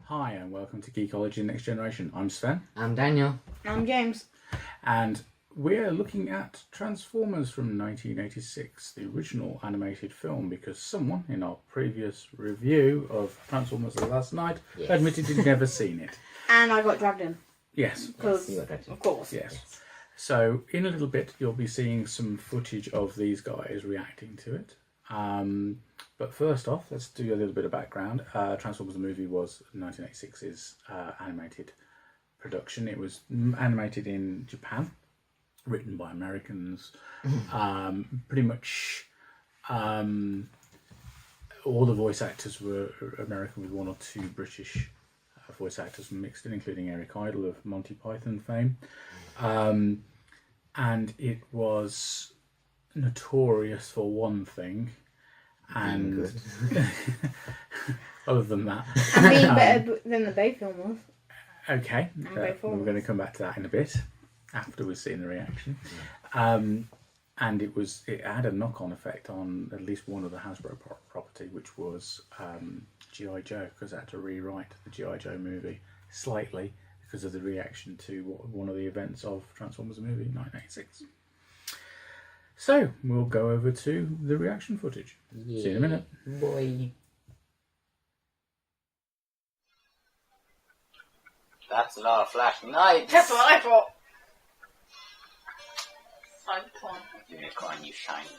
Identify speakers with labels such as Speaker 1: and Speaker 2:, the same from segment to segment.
Speaker 1: Hi and welcome to Geekology Next Generation. I'm Sven.
Speaker 2: I'm Daniel.
Speaker 3: I'm James.
Speaker 1: And we're looking at Transformers from 1986, the original animated film, because someone in our previous review of Transformers last night admitted he'd never seen it.
Speaker 3: And I got dragged in.
Speaker 1: Yes.
Speaker 3: Because, of course.
Speaker 1: Yes. So in a little bit you'll be seeing some footage of these guys reacting to it. But first off, let's do a little bit of background. Transformers the movie was 1986's animated production. It was animated in Japan, written by Americans. Pretty much all the voice actors were American, with one or two British voice actors mixed in, including Eric Idle of Monty Python fame. And it was notorious for one thing, and other than that,
Speaker 3: I mean, better than the Bay film was.
Speaker 1: Okay, we're going to come back to that in a bit after we've seen the reaction. And it had a knock-on effect on at least one of the Hasbro property, which was G.I. Joe, because I had to rewrite the G.I. Joe movie slightly because of the reaction to one of the events of Transformers the movie in 1986. So, we'll go over to the reaction footage. See you in a minute.
Speaker 2: Boy.
Speaker 4: That's a lot of flashing lights.
Speaker 3: That's what I thought. Cybertron.
Speaker 4: Unicorn, you shiny.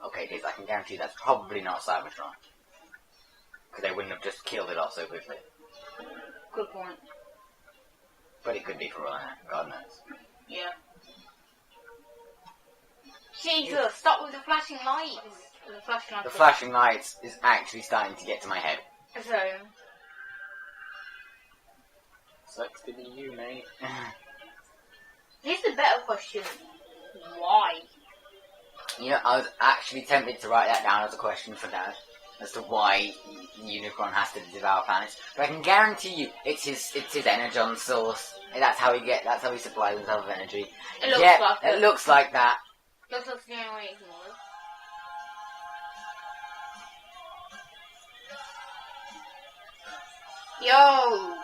Speaker 4: Okay, Diz, I can guarantee that's probably not Cybertron. Because they wouldn't have just killed it off so quickly.
Speaker 3: Good point.
Speaker 4: But it could be for all I know. God knows.
Speaker 3: Yeah. Jesus, stop with the flashing lights.
Speaker 4: The flashing lights is actually starting to get to my head.
Speaker 3: So,
Speaker 4: Sucks to be you, mate.
Speaker 3: here's the better question. Why?
Speaker 4: You know, I was actually tempted to write that down as a question for Dad, as to why Unicron has to devour planets. But I can guarantee you, it's his energon source. That's how he supplies himself with energy.
Speaker 3: It looks like
Speaker 4: it looks like that.
Speaker 3: Looks like the only way it can work. Yo!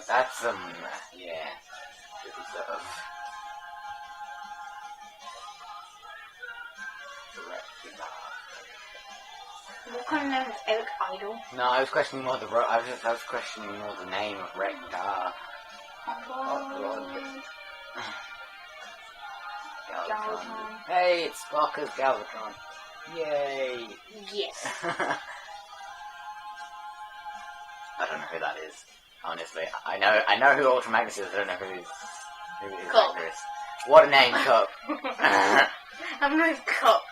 Speaker 4: That's some, yeah, good stuff.
Speaker 3: What kind of name is Eric Idle?
Speaker 4: No, I was questioning more the name of Rek'Gar. Galvatron. Hey, it's Spocker's Galvatron. Yay!
Speaker 3: Yes.
Speaker 4: I don't know who that is. Honestly, I know who Ultra Magnus is. I don't know who is Magnus. What a name, Cup.
Speaker 3: I'm not Cup.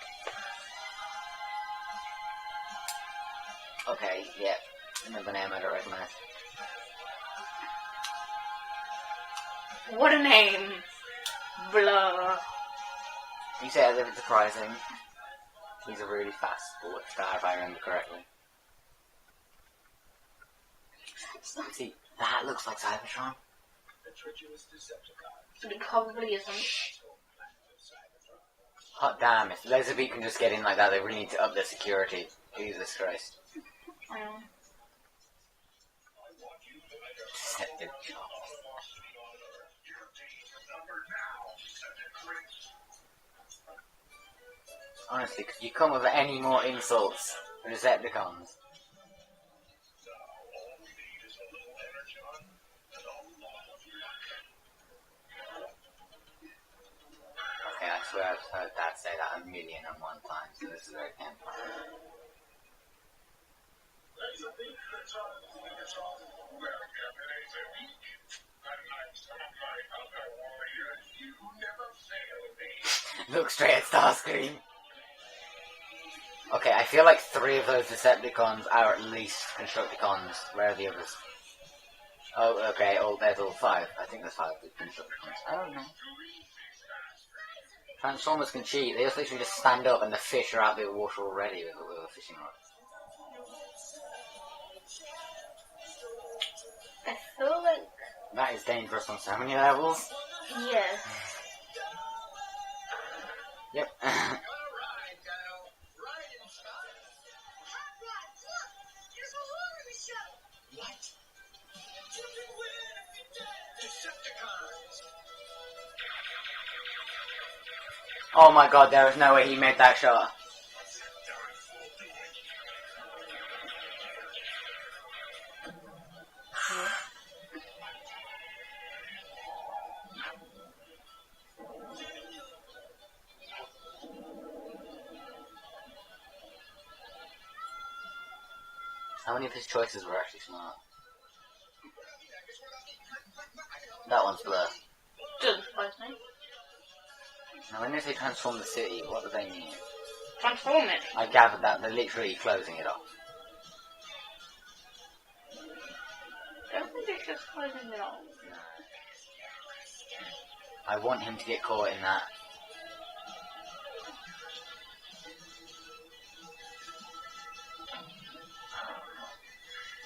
Speaker 4: Okay, yeah. Another name I don't recognize.
Speaker 3: What a name. Blah.
Speaker 4: You say as if it's surprising. He's a really fast sports star, if I remember correctly. See, that looks like Cybertron.
Speaker 3: It probably isn't.
Speaker 4: Hot damn, if Laserbeak can just get in like that, they really need to up their security. Jesus Christ. Deceptive job. Honestly, could you come with any more insults for Decepticons? Okay, I swear I've heard Dad say that 1,000,001 times, so this is very campfire. Look straight at Starscream. Okay, I feel like 3 of those Decepticons are at least Constructicons. Where are the others? Oh, okay, there's all 5. I think there's 5 Constructicons. I don't know. Transformers can cheat. They just literally just stand up and the fish are out of the water already with a fishing rod.
Speaker 3: I feel like...
Speaker 4: That is dangerous on so many levels.
Speaker 3: Yeah.
Speaker 4: Yep. Oh my god, there is no way he made that shot. How many of his choices were actually smart? That one's blur.
Speaker 3: Doesn't surprise me.
Speaker 4: Now when they say transform the city, what do they mean?
Speaker 3: Transform it.
Speaker 4: I gathered that they're literally closing it off.
Speaker 3: I don't think it's just closing it off.
Speaker 4: I want him to get caught in that.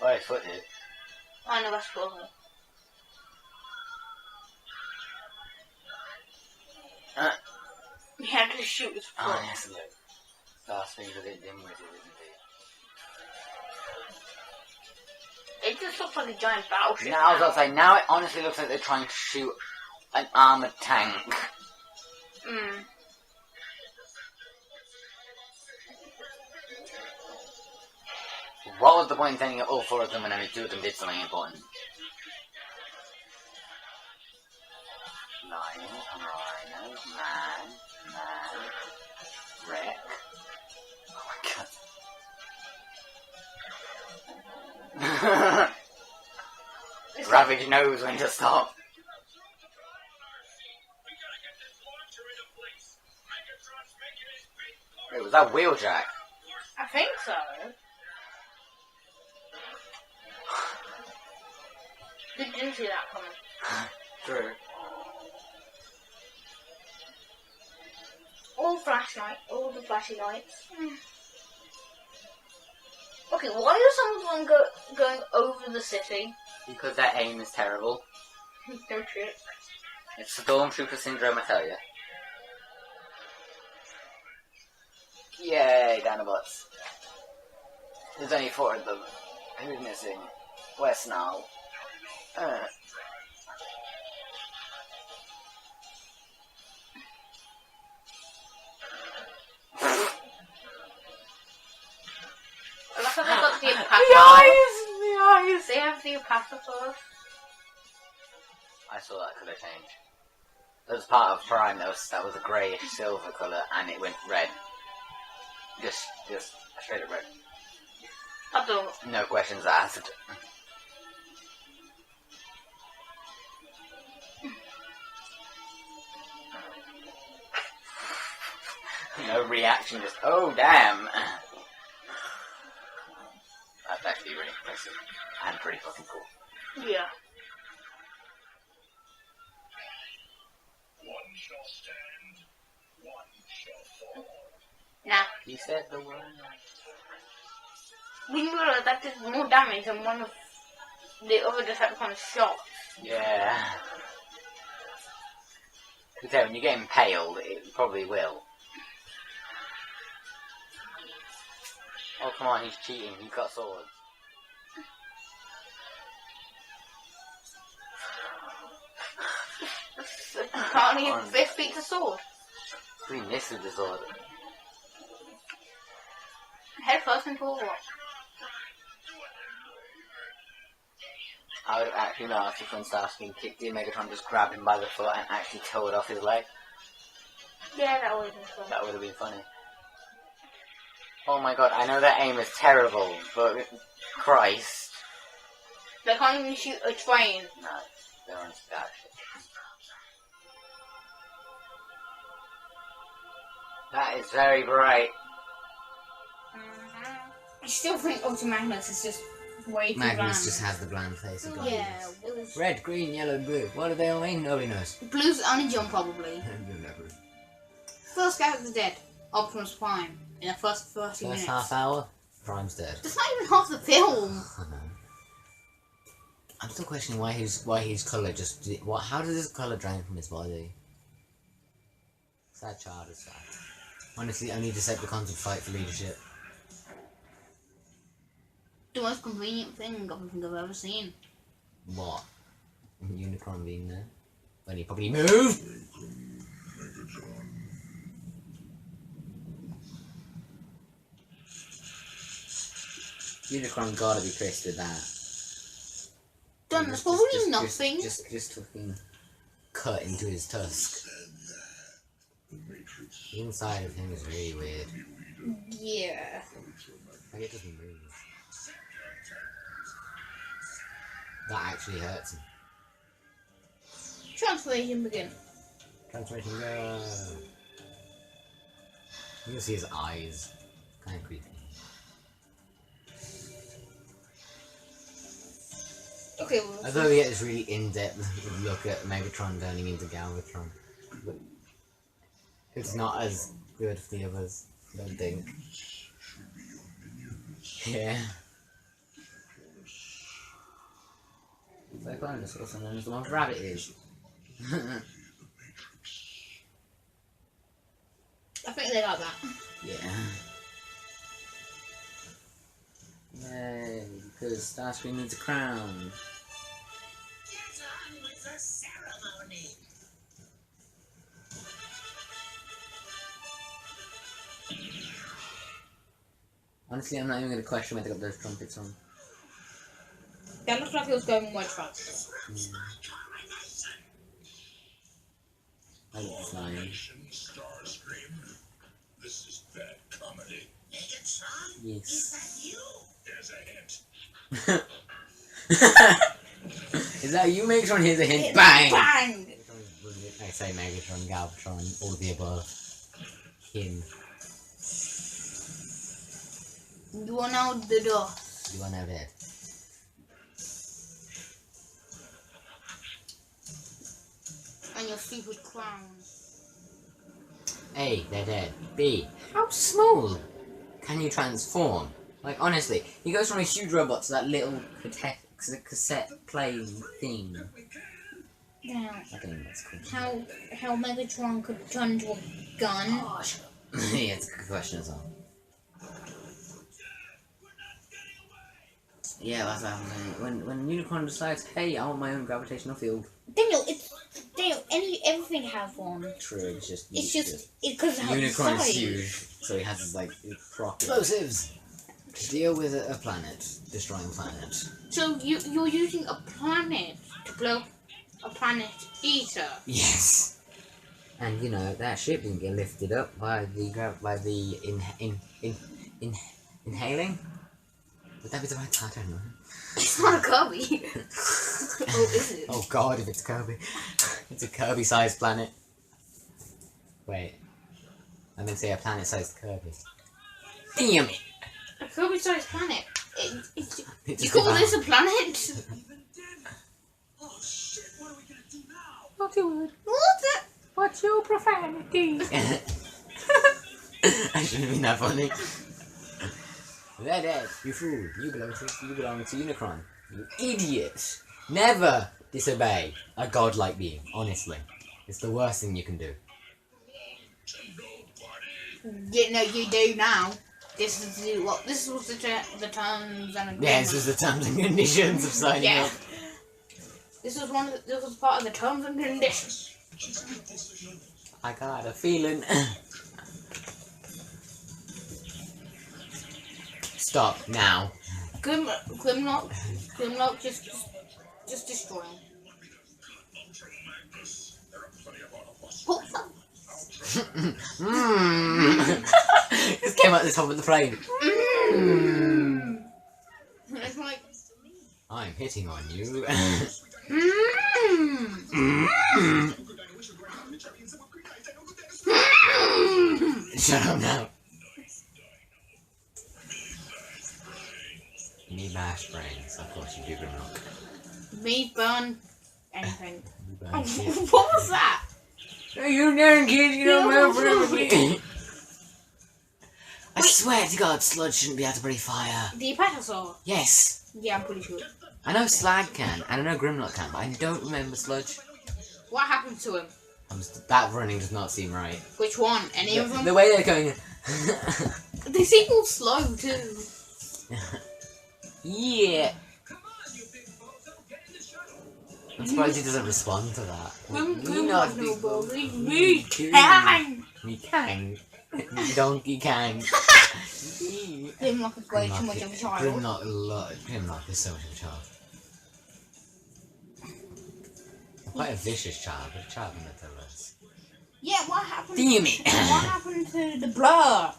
Speaker 4: Oh, his foot did.
Speaker 3: I know that's closing. He had to shoot his foot.
Speaker 4: Oh, yes, look. Last thing that it dim-witted, isn't it?
Speaker 3: It just looks like a giant battleship.
Speaker 4: Now, I was about to say, now it honestly looks like they're trying to shoot an armoured tank.
Speaker 3: Hmm.
Speaker 4: What was the point in sending all four of them when only two of them did something important? Lion, rhino, man, wreck. Oh my god. Ravage knows when to stop. Wait, was that Wheeljack?
Speaker 3: I think so. Didn't see that coming.
Speaker 4: True.
Speaker 3: All the flashy lights. Okay, why are some of them going over the city?
Speaker 4: Because their aim is terrible.
Speaker 3: No shit.
Speaker 4: It's Stormtrooper syndrome, I tell you. Yay, Dinobots. There's only four of them. Who's missing? Where's Snarl?
Speaker 3: I like how they got the
Speaker 4: The
Speaker 3: Apache.
Speaker 4: eyes!
Speaker 3: They have the Apache.
Speaker 4: I saw that colour change. That was part of Prime, that was a greyish silver colour, and it went red. Just straight up red.
Speaker 3: I don't.
Speaker 4: No questions asked. No reaction, just, oh damn! That's actually really impressive. And pretty fucking cool.
Speaker 3: Yeah.
Speaker 2: One shall stand, one shall fall.
Speaker 3: Nah.
Speaker 4: He said the word.
Speaker 3: We realize that did more damage than one of the other Decepticons shots.
Speaker 4: Yeah. To tell, when you get impaled, it probably will. Oh come on, he's cheating, he's got swords.
Speaker 3: Can't even fist beat the sword.
Speaker 4: We missed with the sword.
Speaker 3: Head first into a what?
Speaker 4: I would have actually laughed if when Starscream kicked in, Megatron just grabbed him by the foot and actually tore it off his leg.
Speaker 3: Yeah, that would have been fun.
Speaker 4: That would have been funny. Oh my god, I know that aim is terrible, but Christ.
Speaker 3: They can't even shoot a train.
Speaker 4: No, they're on that shit. That is very bright.
Speaker 3: I still think Ultra Magnus is just way too bland.
Speaker 5: Magnus just has the bland face of bland.
Speaker 3: Yeah, it was...
Speaker 5: Red, green, yellow, blue. What do they all mean? Nobody knows.
Speaker 3: Blue's only jump, probably.
Speaker 5: You'll never.
Speaker 3: First character dead. Optimus Prime. In the first 30
Speaker 5: First
Speaker 3: minutes.
Speaker 5: half hour, Prime's dead.
Speaker 3: That's not even half the film.
Speaker 5: I know. I'm still questioning why his colour just... How does his colour drain from his body? Sad child is sad. Honestly, only Decepticons would fight for leadership.
Speaker 3: The most convenient thing I don't think I've ever seen.
Speaker 5: What? Unicron being there? When he probably moved? Unicron gotta be pissed with that.
Speaker 3: Done. That's probably nothing.
Speaker 5: Just fucking cut into his tusk. The inside of him is really weird.
Speaker 3: Yeah.
Speaker 5: Like it doesn't move. That actually hurts him.
Speaker 3: Transformation begin.
Speaker 5: Transformation go. You can see his eyes. Kind of creepy.
Speaker 3: Okay, well,
Speaker 5: I thought we get this really in-depth look at Megatron turning into Galvatron. But it's not as good as the others, I don't think. Yeah. So I climbed this also known as the one rabbit is.
Speaker 3: I think they got that.
Speaker 5: Yeah. Yay, because Starscream needs a crown.
Speaker 2: Get on with the ceremony.
Speaker 5: Honestly, I'm not even going to question where they got those trumpets from.
Speaker 3: That looks like it was going more fast.
Speaker 5: I look flying.
Speaker 2: Starscream. This is bad comedy. Megatron?
Speaker 5: Yes.
Speaker 2: Is that you? Here's a hint.
Speaker 5: Is that you, Megatron? Here's a hint. Bang!
Speaker 3: Bang!
Speaker 5: I say Megatron, Galvatron, all the above. Him.
Speaker 3: You are now the door.
Speaker 5: You are now dead.
Speaker 3: And your stupid crown.
Speaker 5: A, they're dead. B, how small can you transform? Like, honestly, he goes from a huge robot to that little cassette playing thing.
Speaker 3: Yeah.
Speaker 5: I think that's cool.
Speaker 3: How Megatron could turn into a gun?
Speaker 5: Yeah, it's a good question as well. Yeah, that's what happened. When Unicron decides, hey, I want my own gravitational field.
Speaker 3: Daniel, everything has one.
Speaker 5: True, it's
Speaker 3: because how it's
Speaker 5: Unicron is
Speaker 3: size.
Speaker 5: huge, so he has his like proper explosives to deal with a planet, destroying a planet.
Speaker 3: So you're using a planet to blow a planet eater.
Speaker 5: Yes. And you know that ship didn't get lifted up by the inhaling. Would that be the right time? I don't know.
Speaker 3: It's not a Kirby. Oh, is it?
Speaker 5: Oh god, if it's Kirby. It's a Kirby-sized planet. Wait. I meant to say a planet-sized Kirby. Damn it!
Speaker 3: A Kirby-sized planet.
Speaker 5: It's
Speaker 3: You
Speaker 5: just
Speaker 3: call
Speaker 5: about-
Speaker 3: this a planet?
Speaker 2: Oh shit, what are we gonna do now?
Speaker 5: What you would?
Speaker 3: What?
Speaker 5: What's your profanity? I shouldn't have been that funny. They're dead. You fool. You belong to Unicron. You idiot. Never disobey a godlike being. Honestly, it's the worst thing you can do.
Speaker 3: Yeah, no, you do now. This was the terms and agreements.
Speaker 5: Yeah, this was the terms and conditions of signing
Speaker 3: Yeah.
Speaker 5: up.
Speaker 3: This was part of the terms and conditions.
Speaker 5: I got a feeling. Stop now.
Speaker 3: Grimlock, just destroy him.
Speaker 5: Just came out the top of the plane.
Speaker 3: It's like,
Speaker 5: I'm hitting on you. Shut up now. Me bash brains. Of course you do, Grimlock.
Speaker 3: me burn anything.
Speaker 5: You burn
Speaker 3: Oh,
Speaker 5: shit.
Speaker 3: what was that?
Speaker 5: You damn kid, you don't
Speaker 3: Yeah,
Speaker 5: remember
Speaker 3: what's
Speaker 5: everything. I swear to God, Sludge shouldn't be able to breathe fire.
Speaker 3: The Apatosaur.
Speaker 5: Yes.
Speaker 3: Yeah, I'm pretty sure.
Speaker 5: I know Slag can, and I know Grimlock can, but I don't remember Sludge.
Speaker 3: What happened to him?
Speaker 5: That running does not seem right.
Speaker 3: Which one? Any of them?
Speaker 5: The way they're going.
Speaker 3: They seem all slow too.
Speaker 5: Yeah. I'm surprised he doesn't respond to that.
Speaker 3: Grim
Speaker 5: Me not
Speaker 3: no
Speaker 5: big
Speaker 3: balls.
Speaker 5: balls.
Speaker 3: Me can.
Speaker 5: Me can. Donkey Kong.
Speaker 3: Grimlock is way too much of a child.
Speaker 5: Grimlock is so much of a child. Quite a vicious child, but a child nonetheless.
Speaker 3: Yeah, what happened?
Speaker 5: Damn it!
Speaker 3: What happened to the Blur?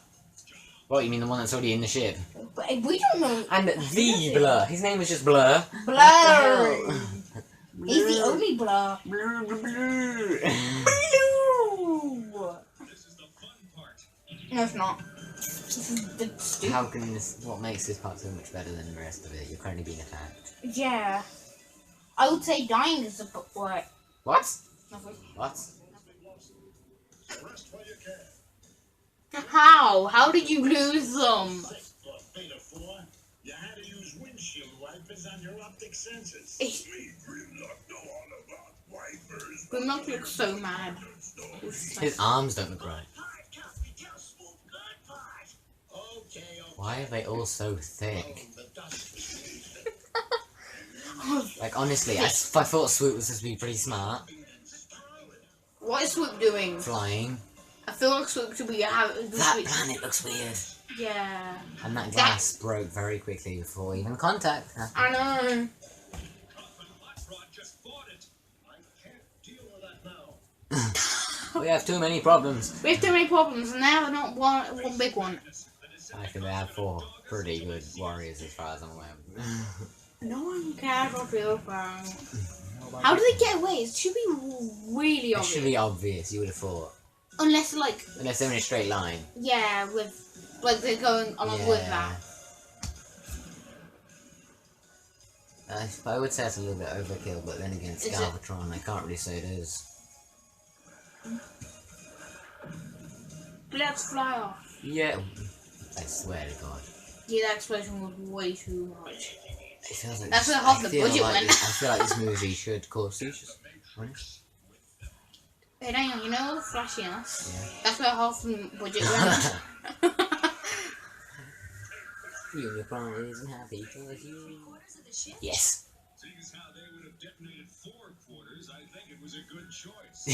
Speaker 5: What, you mean the one that's already in the ship?
Speaker 3: But we don't know.
Speaker 5: And the Blur. His name was just Blur.
Speaker 3: Blur. He's the only Blur.
Speaker 5: Blur, blur, blur.
Speaker 3: Blue.
Speaker 2: This is the fun part.
Speaker 3: No, it's not. This is the stupid.
Speaker 5: How can this? What makes this part so much better than the rest of it? You're currently being attacked.
Speaker 3: Yeah. I would say dying is the word.
Speaker 5: What?
Speaker 3: Nothing.
Speaker 5: What?
Speaker 2: Rest while you can.
Speaker 3: How? How did you lose them?
Speaker 2: Beta 4, you had to use windshield wipers on your optic sensors.
Speaker 3: Eh.
Speaker 2: We Grimlock know all about wipers.
Speaker 3: Grimlock looks so mad.
Speaker 5: His arms don't look right.
Speaker 2: Okay,
Speaker 5: Why are they all so thick?
Speaker 2: the dust.
Speaker 5: Like, honestly, I thought Swoop was supposed to be pretty smart.
Speaker 3: What is Swoop doing?
Speaker 5: Flying.
Speaker 3: I feel like Swoop should be
Speaker 5: That planet looks weird.
Speaker 3: Yeah.
Speaker 5: And that glass broke very quickly before even contact happened.
Speaker 3: I know.
Speaker 2: Hot just fought it. I can't deal with that now.
Speaker 5: We have too many problems.
Speaker 3: We have too many problems, and now not one big one.
Speaker 5: I think they have 4 pretty good warriors as far as I'm aware.
Speaker 3: No one cares what we're about. How do they get away? It should be really
Speaker 5: It
Speaker 3: obvious.
Speaker 5: should be obvious, you would have thought.
Speaker 3: Unless, like,
Speaker 5: Unless they're in a straight line.
Speaker 3: yeah, like they're going along with that.
Speaker 5: I would say it's a little bit overkill, but then again, it's
Speaker 3: Is it?
Speaker 5: Galvatron, I can't really say it is.
Speaker 3: Let's fly off.
Speaker 5: Yeah. I swear to God.
Speaker 3: Yeah, that explosion was way too much.
Speaker 5: It feels like
Speaker 3: That's
Speaker 5: this-
Speaker 3: where half
Speaker 5: I
Speaker 3: the
Speaker 5: feel
Speaker 3: budget
Speaker 5: like
Speaker 3: went.
Speaker 5: this- I feel like this movie should cause seizures. Honest?
Speaker 3: Hey, hang on, you know all the flashiness?
Speaker 5: Yeah.
Speaker 3: That's where half the budget went.
Speaker 5: Unicron isn't happy because you. Yes.
Speaker 2: Seeing as how they would have detonated 4 quarters, I think it was a good choice.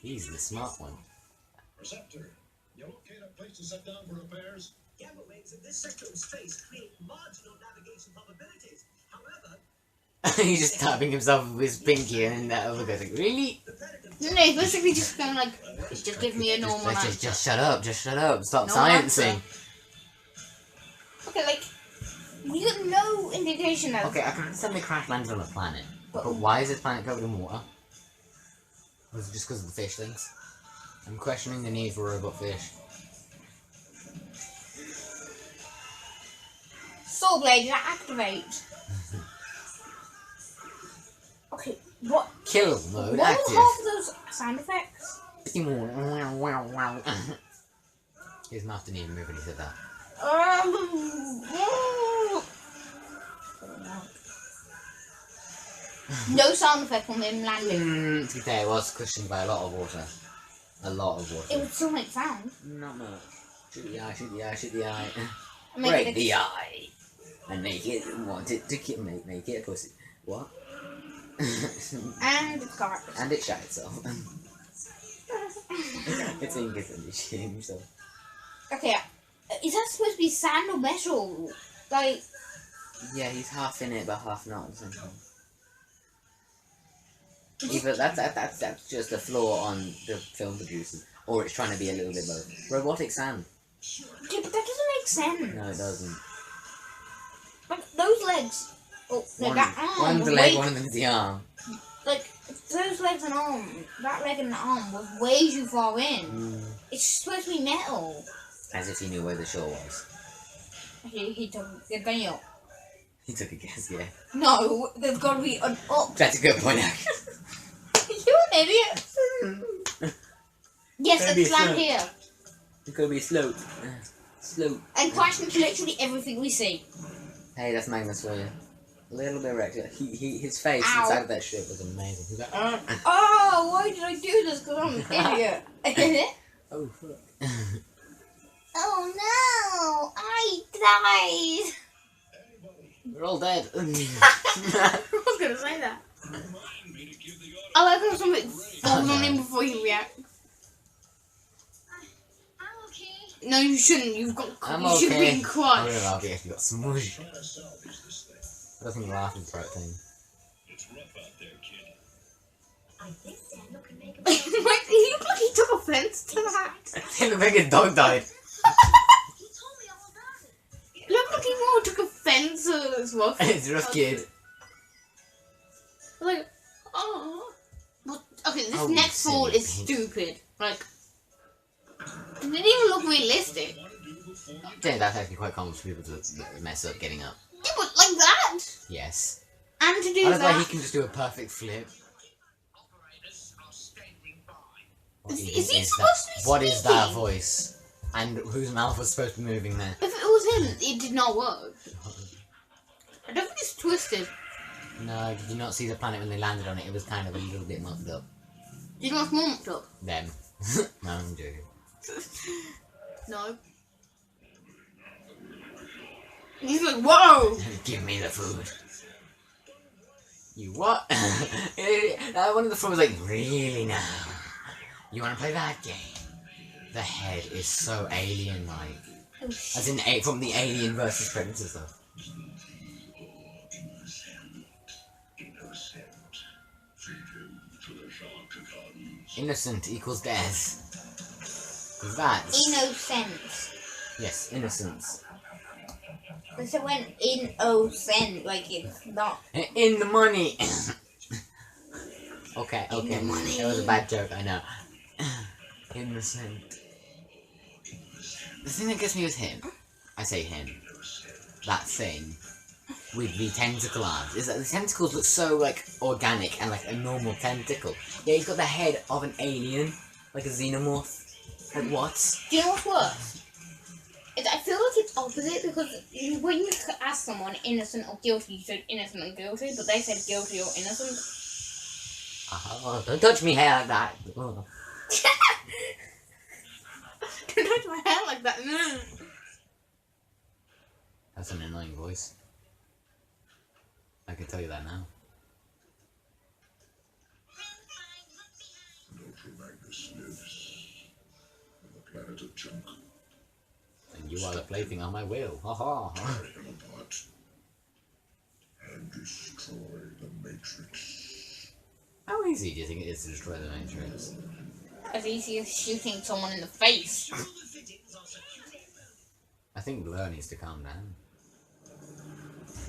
Speaker 5: He's the smart one.
Speaker 2: Receptor, you locate a place to set down for repairs?
Speaker 6: Gamma waves in this sector of space create marginal navigation probabilities. However,
Speaker 5: He's just tapping himself with his pinky and that other guy's like, really?
Speaker 6: the predator
Speaker 3: No, he's basically just going like, just give me a normal answer.
Speaker 5: Just shut up, stop
Speaker 3: No
Speaker 5: sciencing.
Speaker 3: answer. Okay, like, we got no indication that.
Speaker 5: Okay, I can understand they crash landed on a planet,
Speaker 3: But-
Speaker 5: but why is this planet covered in water? Was it just because of the fish things? I'm questioning the need for robot fish.
Speaker 3: Soul Blade, activate. Okay, what?
Speaker 5: Kill mode
Speaker 3: What were
Speaker 5: active.
Speaker 3: half of those sound effects?
Speaker 5: His mouth didn't even move when he said that.
Speaker 3: No sound effect on him landing.
Speaker 5: To be fair, it was cushioned by a lot of water. A lot of water.
Speaker 3: It would still make sound.
Speaker 5: Not much. Shoot the eye, shoot the eye, shoot the eye.
Speaker 3: Make
Speaker 5: Break
Speaker 3: it
Speaker 5: the eye. And make it want it to kill, make it a pussy. What?
Speaker 3: And it's garbage.
Speaker 5: And it shot itself. It's in good condition, so.
Speaker 3: Okay, is that supposed to be sand or metal? Like,
Speaker 5: Yeah, he's half in it, but half not at the same time. Either that's just a flaw on the film producers, or it's trying to be a little bit both. Robotic sand.
Speaker 3: yeah, but that doesn't make sense.
Speaker 5: No, it doesn't.
Speaker 3: Like, those legs. Oh, no,
Speaker 5: One,
Speaker 3: that arm.
Speaker 5: one's
Speaker 3: was
Speaker 5: the leg,
Speaker 3: way-
Speaker 5: one of them's the arm.
Speaker 3: Like, those legs and arm, that leg and arm was way too far in.
Speaker 5: Mm.
Speaker 3: It's supposed to be metal.
Speaker 5: As if he knew where the shore was.
Speaker 3: He took the gun up.
Speaker 5: He took a guess, yeah.
Speaker 3: No, there's got to be an up.
Speaker 5: That's a good point, actually.
Speaker 3: You're an idiot. Yes,
Speaker 5: Gotta be
Speaker 3: it's land
Speaker 5: slow.
Speaker 3: here.
Speaker 5: It's gonna be slow. Slow.
Speaker 3: And crash into literally everything we see.
Speaker 5: Hey, that's Magnus for you. A little bit wrecked. His face
Speaker 3: Ow.
Speaker 5: inside of that ship was amazing. He's like,
Speaker 3: Oh, why did I do this? Because I'm an idiot.
Speaker 5: oh fuck.
Speaker 3: Oh no, I died.
Speaker 5: We're all dead.
Speaker 3: I was going to say that.
Speaker 2: Remind me to give the
Speaker 3: I like how something falls on him before he reacts. No, you shouldn't. You've got.
Speaker 5: I'm
Speaker 3: you should
Speaker 5: okay.
Speaker 3: be crushed.
Speaker 5: Oh, I've actually got smush.
Speaker 2: Trying to salvage this thing.
Speaker 5: Doesn't laugh is the right thing.
Speaker 2: It's rough out there, kid.
Speaker 6: I think Samuel can make a
Speaker 3: Like, he looked like he took offense to that.
Speaker 5: It looked like his dog died.
Speaker 6: He told me all about it.
Speaker 3: It looked like he more took offense to this rough.
Speaker 5: It's a rough kid.
Speaker 3: Like, oh. But, okay, this
Speaker 5: Oh,
Speaker 3: next
Speaker 5: silly
Speaker 3: fall is
Speaker 5: bitch.
Speaker 3: stupid. Like, it didn't even look realistic.
Speaker 5: Yeah, that's actually quite common for people to mess up getting up.
Speaker 3: Yeah, but like that.
Speaker 5: Yes.
Speaker 3: And to do
Speaker 5: I love
Speaker 3: that.
Speaker 5: how he can just do a perfect flip.
Speaker 6: Operators are standing by.
Speaker 5: What
Speaker 3: Is
Speaker 5: even
Speaker 3: he
Speaker 5: is
Speaker 3: supposed
Speaker 5: that?
Speaker 3: to be
Speaker 5: What is that
Speaker 3: speaking?
Speaker 5: voice? And whose mouth was supposed to be moving there?
Speaker 3: If it was him, it did not work. I don't think it's twisted.
Speaker 5: No, did you not see the planet when they landed on it? It was kind of a little bit mucked up.
Speaker 3: Did you know what's more mucked up?
Speaker 5: Them. No, I'm joking.
Speaker 3: No. He's like, whoa!
Speaker 5: Give me the food. You what? One of the frogs was like, really now? You want to play that game? The head is so alien-like.
Speaker 3: Oh, shit.
Speaker 5: As in from the Alien versus Predator stuff. Innocent equals death. That's...
Speaker 3: Innocent.
Speaker 5: Yes, innocence.
Speaker 3: But it went innocent, like it's not.
Speaker 5: In the money! Okay,
Speaker 3: In the money.
Speaker 5: that was a bad joke, I know. Innocent. The thing that gets me with him, I say him, that thing, with the tentacle arms, is that the tentacles look so, like, organic and like a normal tentacle. Yeah, he's got the head of an alien, like a xenomorph. Like, what?
Speaker 3: Do you know what's worse? I feel like it's opposite because when you ask someone innocent or guilty, you said innocent and guilty, but they said guilty or innocent.
Speaker 5: Oh, don't touch me hair like that. Oh.
Speaker 3: Don't touch my hair like that. No.
Speaker 5: That's an annoying voice. I can tell you that now.
Speaker 2: Ultra-Magnus lives on the planet of junk.
Speaker 5: And you are the plaything on my will. Ha ha.
Speaker 2: Tear him apart and destroy the Matrix.
Speaker 5: How easy do you think it is to destroy the Matrix?
Speaker 3: As easy as shooting someone in the face.
Speaker 5: I think Blur needs to calm down.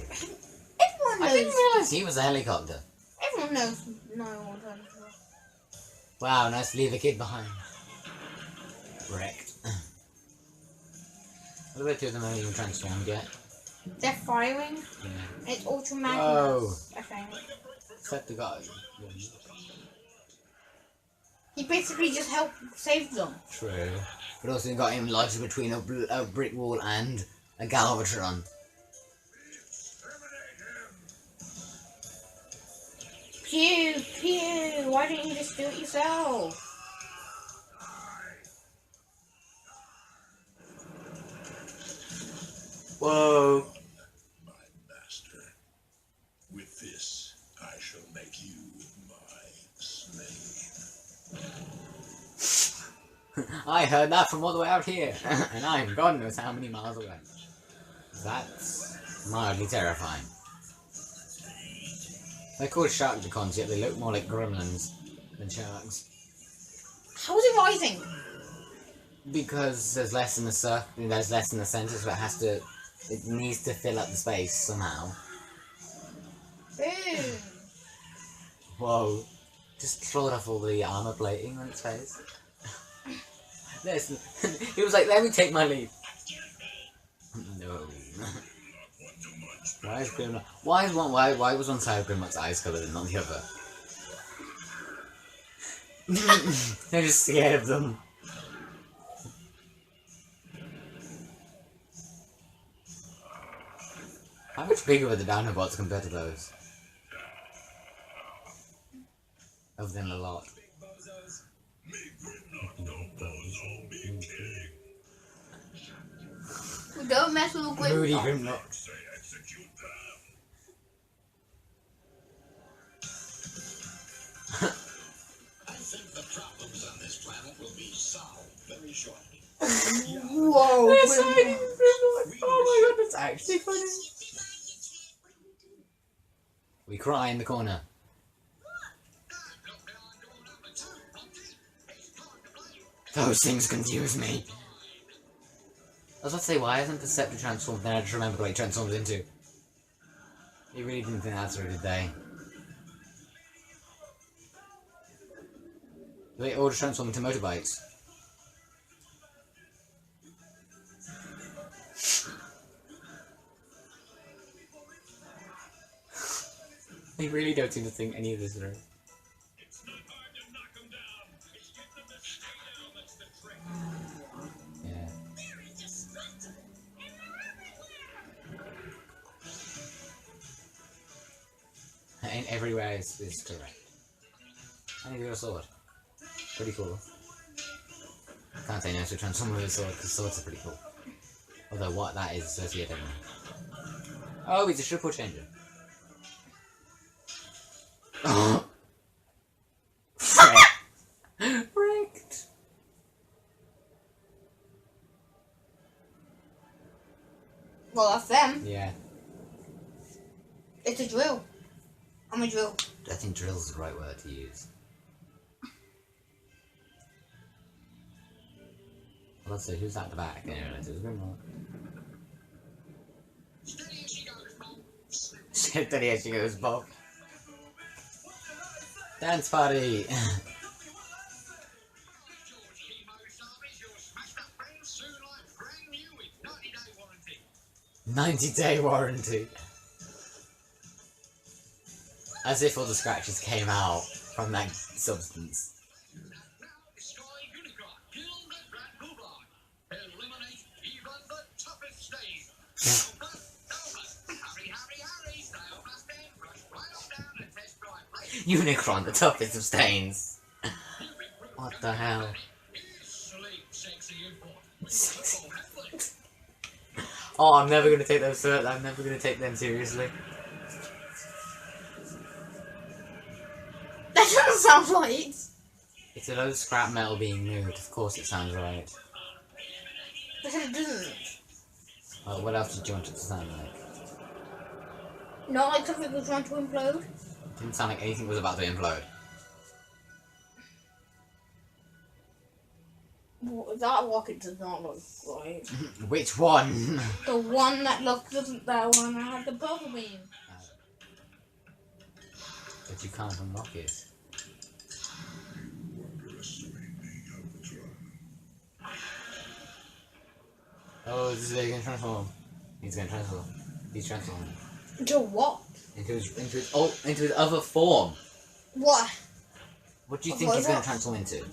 Speaker 3: Everyone
Speaker 5: I didn't
Speaker 3: knows.
Speaker 5: realise he was a helicopter.
Speaker 3: Everyone knows. No one knows.
Speaker 5: Wow, nice to leave a kid behind. Wrecked. What about two of them aren't even transformed yet?
Speaker 3: They're firing.
Speaker 5: Yeah.
Speaker 3: It's ultra
Speaker 5: Whoa.
Speaker 3: magnus. I think.
Speaker 5: Except the guy.
Speaker 3: He basically just helped save them.
Speaker 5: True. But also got him lodged between a brick wall and a Galvatron.
Speaker 3: Pew, pew. Why didn't you just do it yourself?
Speaker 5: Whoa.
Speaker 2: My master. With this, I shall make you my slave.
Speaker 5: I heard that from all the way out here. And I'm God knows how many miles away. That's mildly terrifying. They're called Sharkdicons, yet they look more like gremlins than sharks.
Speaker 3: How is it rising?
Speaker 5: Because there's less in the circle, there's less in the centre, so it needs to fill up the space somehow.
Speaker 3: Boom.
Speaker 5: Whoa. Just clawed off all the armour plating on its face. He was like, let me take my leave. No. Why is Grimlock? Why was one side of Grimlock's eyes coloured and not the other? They're just scared of them. How much bigger were the Dinobots compared to those? Other than a lot.
Speaker 3: Don't mess with the
Speaker 5: Moody
Speaker 3: Grimlock.
Speaker 5: Grimlock.
Speaker 2: Say execute them.
Speaker 6: I think the problems on this planet will be solved very shortly.
Speaker 3: Whoa!
Speaker 5: There's so
Speaker 3: Grimlock.
Speaker 5: many Grimlock. Oh my god, that's actually funny. We cry in the corner. Those things confuse me. I was about to say, why hasn't Perceptor transformed? Then I just remembered what he transforms into. He really didn't think that through, did they? They all just transform into motorbikes. They really don't seem to think any of this through.
Speaker 2: It's not hard to knock them down. It's getting them to stay down that's the trick.
Speaker 5: Yeah.
Speaker 6: They're indestructible, and they're everywhere.
Speaker 5: And everywhere is correct. And he's got a sword. Pretty cool. Can't say no to transform with a sword, because swords are pretty cool. Although what that is associated with. Oh, he's a triple changer. Wrecked.
Speaker 3: Well, that's them.
Speaker 5: Yeah.
Speaker 3: It's a drill. I'm a drill.
Speaker 5: I think drill's the right word to use. Well, let's see, who's at the back? Yeah, it's Grimlock.
Speaker 2: Steady as she goes, Bob.
Speaker 5: Steady as she goes, Bob. Dance party!
Speaker 2: George Chemo Service, your smashed up friends soon like brand new with 90-day warranty.
Speaker 5: 90-day warranty. As if all the scratches came out from that substance.
Speaker 2: Now, Sky Unicron, kill the Grand Poobah. Eliminate even the toughest stain. Hurry, stay off us then. Rush right on down and test drive.
Speaker 5: Unicron, the toughest of stains. What the hell?
Speaker 2: Sleep, sexy import.
Speaker 5: Sexy. Oh, I'm never gonna take those. I'm never gonna take them seriously.
Speaker 3: That doesn't sound right.
Speaker 5: It's a load of scrap metal being moved. Of course, it sounds right.
Speaker 3: But it doesn't.
Speaker 5: Well, what else did you want it to sound like?
Speaker 3: Not like something was trying to implode.
Speaker 5: It didn't sound like anything was about to implode.
Speaker 3: Well, that rocket does not look right.
Speaker 5: Which one?
Speaker 3: The one that looked isn't that one that had the bubble beam.
Speaker 5: But you can't unlock it. Oh, this is where he's gonna transform. He's gonna transform. He's transforming
Speaker 3: To what?
Speaker 5: into his other form.
Speaker 3: What?
Speaker 5: What do you
Speaker 3: A
Speaker 5: think he's gonna
Speaker 3: robot?
Speaker 5: transform into?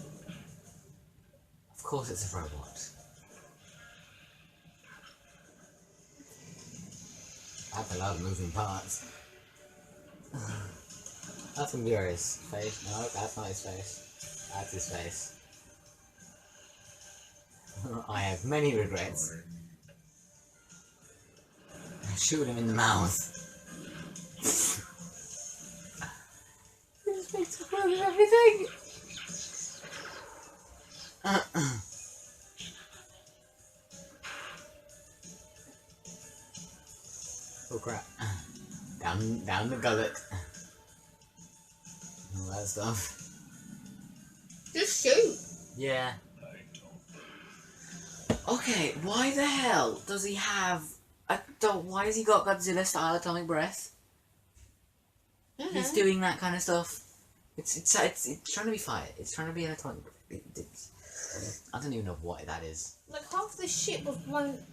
Speaker 5: Of course, it's a robot. That's a lot of moving parts. That's gonna be his face. No, that's not his face. That's his face. I have many regrets. Shoot him in the mouth. This makes me feel everything. Oh crap. Down the gullet. All that stuff.
Speaker 3: Just shoot.
Speaker 5: Yeah. Okay, why the hell does he have... why has he got Godzilla style atomic breath? He's doing that kind of stuff. It's trying to be fire. It's trying to be an atomic breath. I don't even know what that is.
Speaker 3: Like half the ship was blown.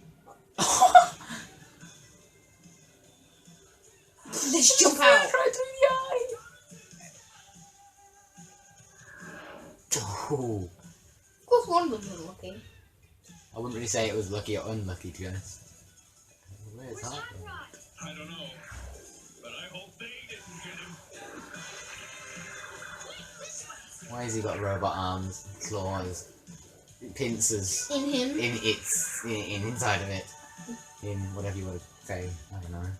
Speaker 3: Just jump out.
Speaker 5: Right through the eye. Oh.
Speaker 3: Of course, one of them was lucky.
Speaker 5: I wouldn't really say it was lucky or unlucky, to be honest. Where's that?
Speaker 2: I don't know, but I hope they didn't get him.
Speaker 5: Why has he got robot arms, claws, pincers
Speaker 3: In him.
Speaker 5: in inside of it? In whatever you want to say, I don't know.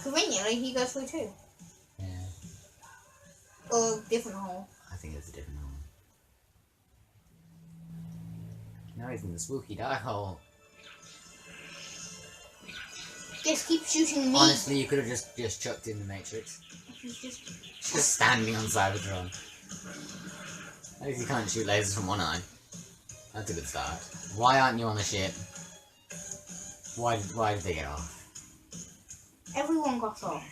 Speaker 3: Conveniently, he goes through too.
Speaker 5: Yeah.
Speaker 3: Or different hole.
Speaker 5: I think it's a different one. Now he's in the spooky dark hole.
Speaker 3: Just keep shooting me.
Speaker 5: Honestly, you could have just chucked in the Matrix. Just standing on Cybertron. At least you can't shoot lasers from one eye. That's a good start. Why aren't you on the ship? Why did they get off?
Speaker 3: Everyone got off.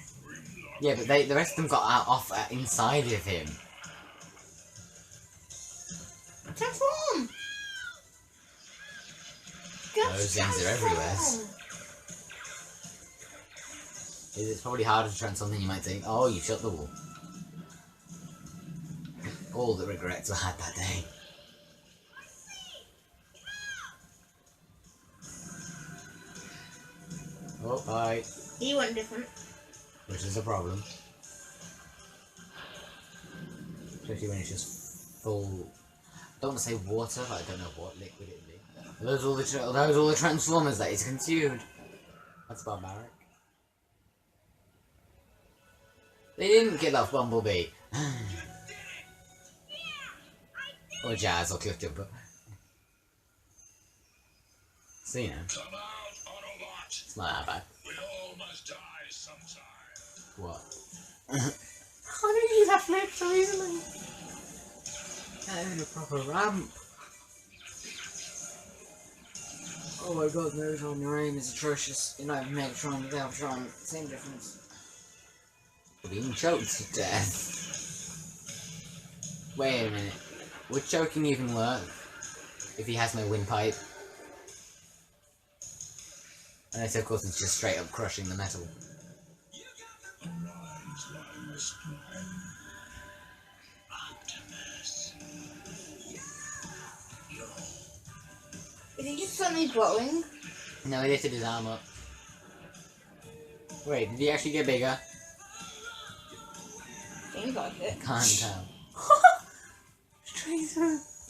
Speaker 5: Yeah, but the rest of them got off inside of him.
Speaker 3: Transform!
Speaker 5: Those things are everywhere. It's probably harder to transform than you might think. Oh, you shut the wall. All the regrets I had that day. Oh, bye.
Speaker 3: He went different.
Speaker 5: Which is a problem. Especially when it's just full... I don't want to say water, but I don't know what liquid it would be. Are those all the Transformers that he's consumed? That's barbaric. They didn't kill off Bumblebee. Or Jazz or Cliffjumper. So, you know.
Speaker 2: Come out, Autobot.
Speaker 5: It's not that bad.
Speaker 2: We all must die sometime.
Speaker 5: What?
Speaker 3: How did you that flip so easily?
Speaker 5: Not even a proper ramp. Oh my god, Megatron, your aim is atrocious. You're not even Megatron, you're Galvatron. Same difference. Being choked to death. Wait a minute. Would choking even work if he has no windpipe? Unless, of course, it's just straight up crushing the metal.
Speaker 3: Is he just suddenly glowing?
Speaker 5: No, he lifted his arm up. Wait, did he actually get bigger?
Speaker 3: Seems like it.
Speaker 5: Can't tell.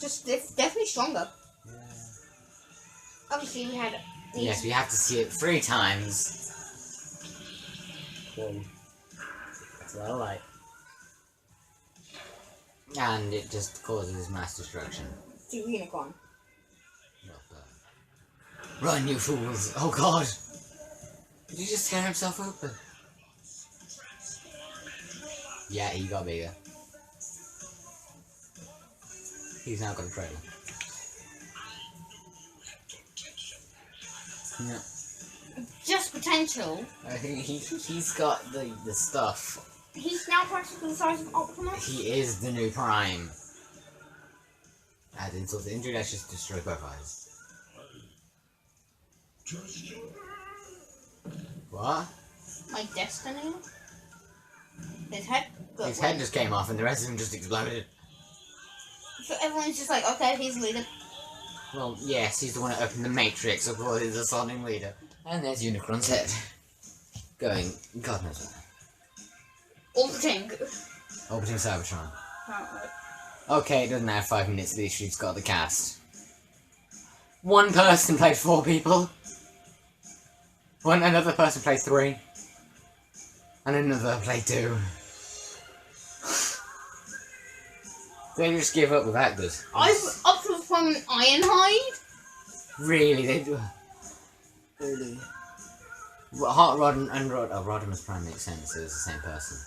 Speaker 3: Just definitely stronger.
Speaker 5: Yeah.
Speaker 3: Obviously, we had.
Speaker 5: Yes, we have to see it 3 times. Whoa. That's a lot of light. And it just causes mass destruction.
Speaker 3: The unicorn.
Speaker 5: Run, you fools! Oh god! Did he just tear himself open? Yeah, he got bigger. He's now got a trailer. Yeah.
Speaker 3: Just potential.
Speaker 5: I think he's got the stuff.
Speaker 3: He's now practically the size of Optimus.
Speaker 5: He is the new Prime. Add insult to injury, let's just destroy both eyes. What?
Speaker 3: My destiny. His head.
Speaker 5: His head just came off and the rest of him just exploded.
Speaker 3: So everyone's just like, okay, he's the leader.
Speaker 5: Well, yes, he's the one that opened the Matrix, of course, he's the sounding leader. And there's Unicron's head. Going, God knows where.
Speaker 3: Orbiting.
Speaker 5: Orbiting Cybertron. Okay, it doesn't have 5 minutes, at least she's got the cast. One person played 4 people. Another person played 3. And another played 2. They just give up with actors.
Speaker 3: I've Optimus Prime and Ironhide.
Speaker 5: Really, they do. Really. Well, Hot Rod and Rodimus Prime makes sense, it was the same person.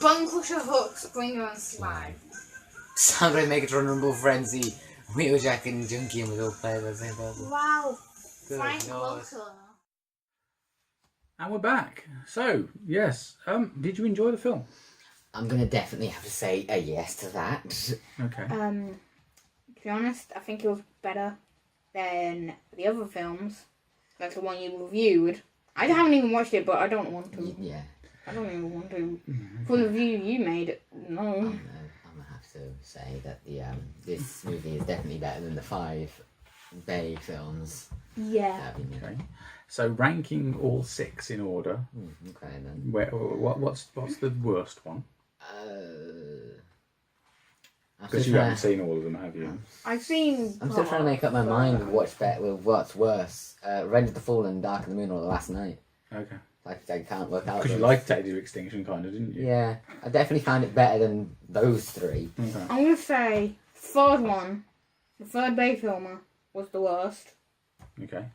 Speaker 3: Bone Crusher, Hook, Springer, and Slag.
Speaker 5: Samurai Megatron, Rumble Frenzy, Wheeljack and Junkie, and we all play the same person.
Speaker 3: Wow.
Speaker 5: Good
Speaker 3: Frank
Speaker 5: lord.
Speaker 3: Welker.
Speaker 1: And we're back. So, yes, did you enjoy the film?
Speaker 4: I'm gonna definitely have to say a yes to that.
Speaker 1: Okay.
Speaker 3: To be honest, I think it was better than the other films. Like the one you reviewed. I haven't even watched it, but I don't want to.
Speaker 4: Yeah.
Speaker 3: I don't even want to. For the review you made, no.
Speaker 4: I'm gonna have to say that the this movie is definitely better than the 5 Bay films.
Speaker 3: Yeah.
Speaker 4: That have been made.
Speaker 1: Okay. So, ranking all 6 in order.
Speaker 4: Okay then.
Speaker 1: What's the worst one?
Speaker 4: I'm
Speaker 1: Because
Speaker 4: still
Speaker 1: you
Speaker 4: trying-
Speaker 1: haven't seen all of them, have you?
Speaker 3: I've seen.
Speaker 4: I'm still trying to make up my mind with what's worse. Revenge of the Fallen, Dark of the Moon, or The Last Night.
Speaker 1: Okay.
Speaker 5: I can't work out.
Speaker 1: Because you
Speaker 5: those.
Speaker 1: liked Age of Extinction, kind of, didn't you?
Speaker 5: Yeah, I definitely found it better than those three.
Speaker 1: Okay.
Speaker 3: I'm going to say third one, the third Bay Filmer, was the worst.
Speaker 1: Okay.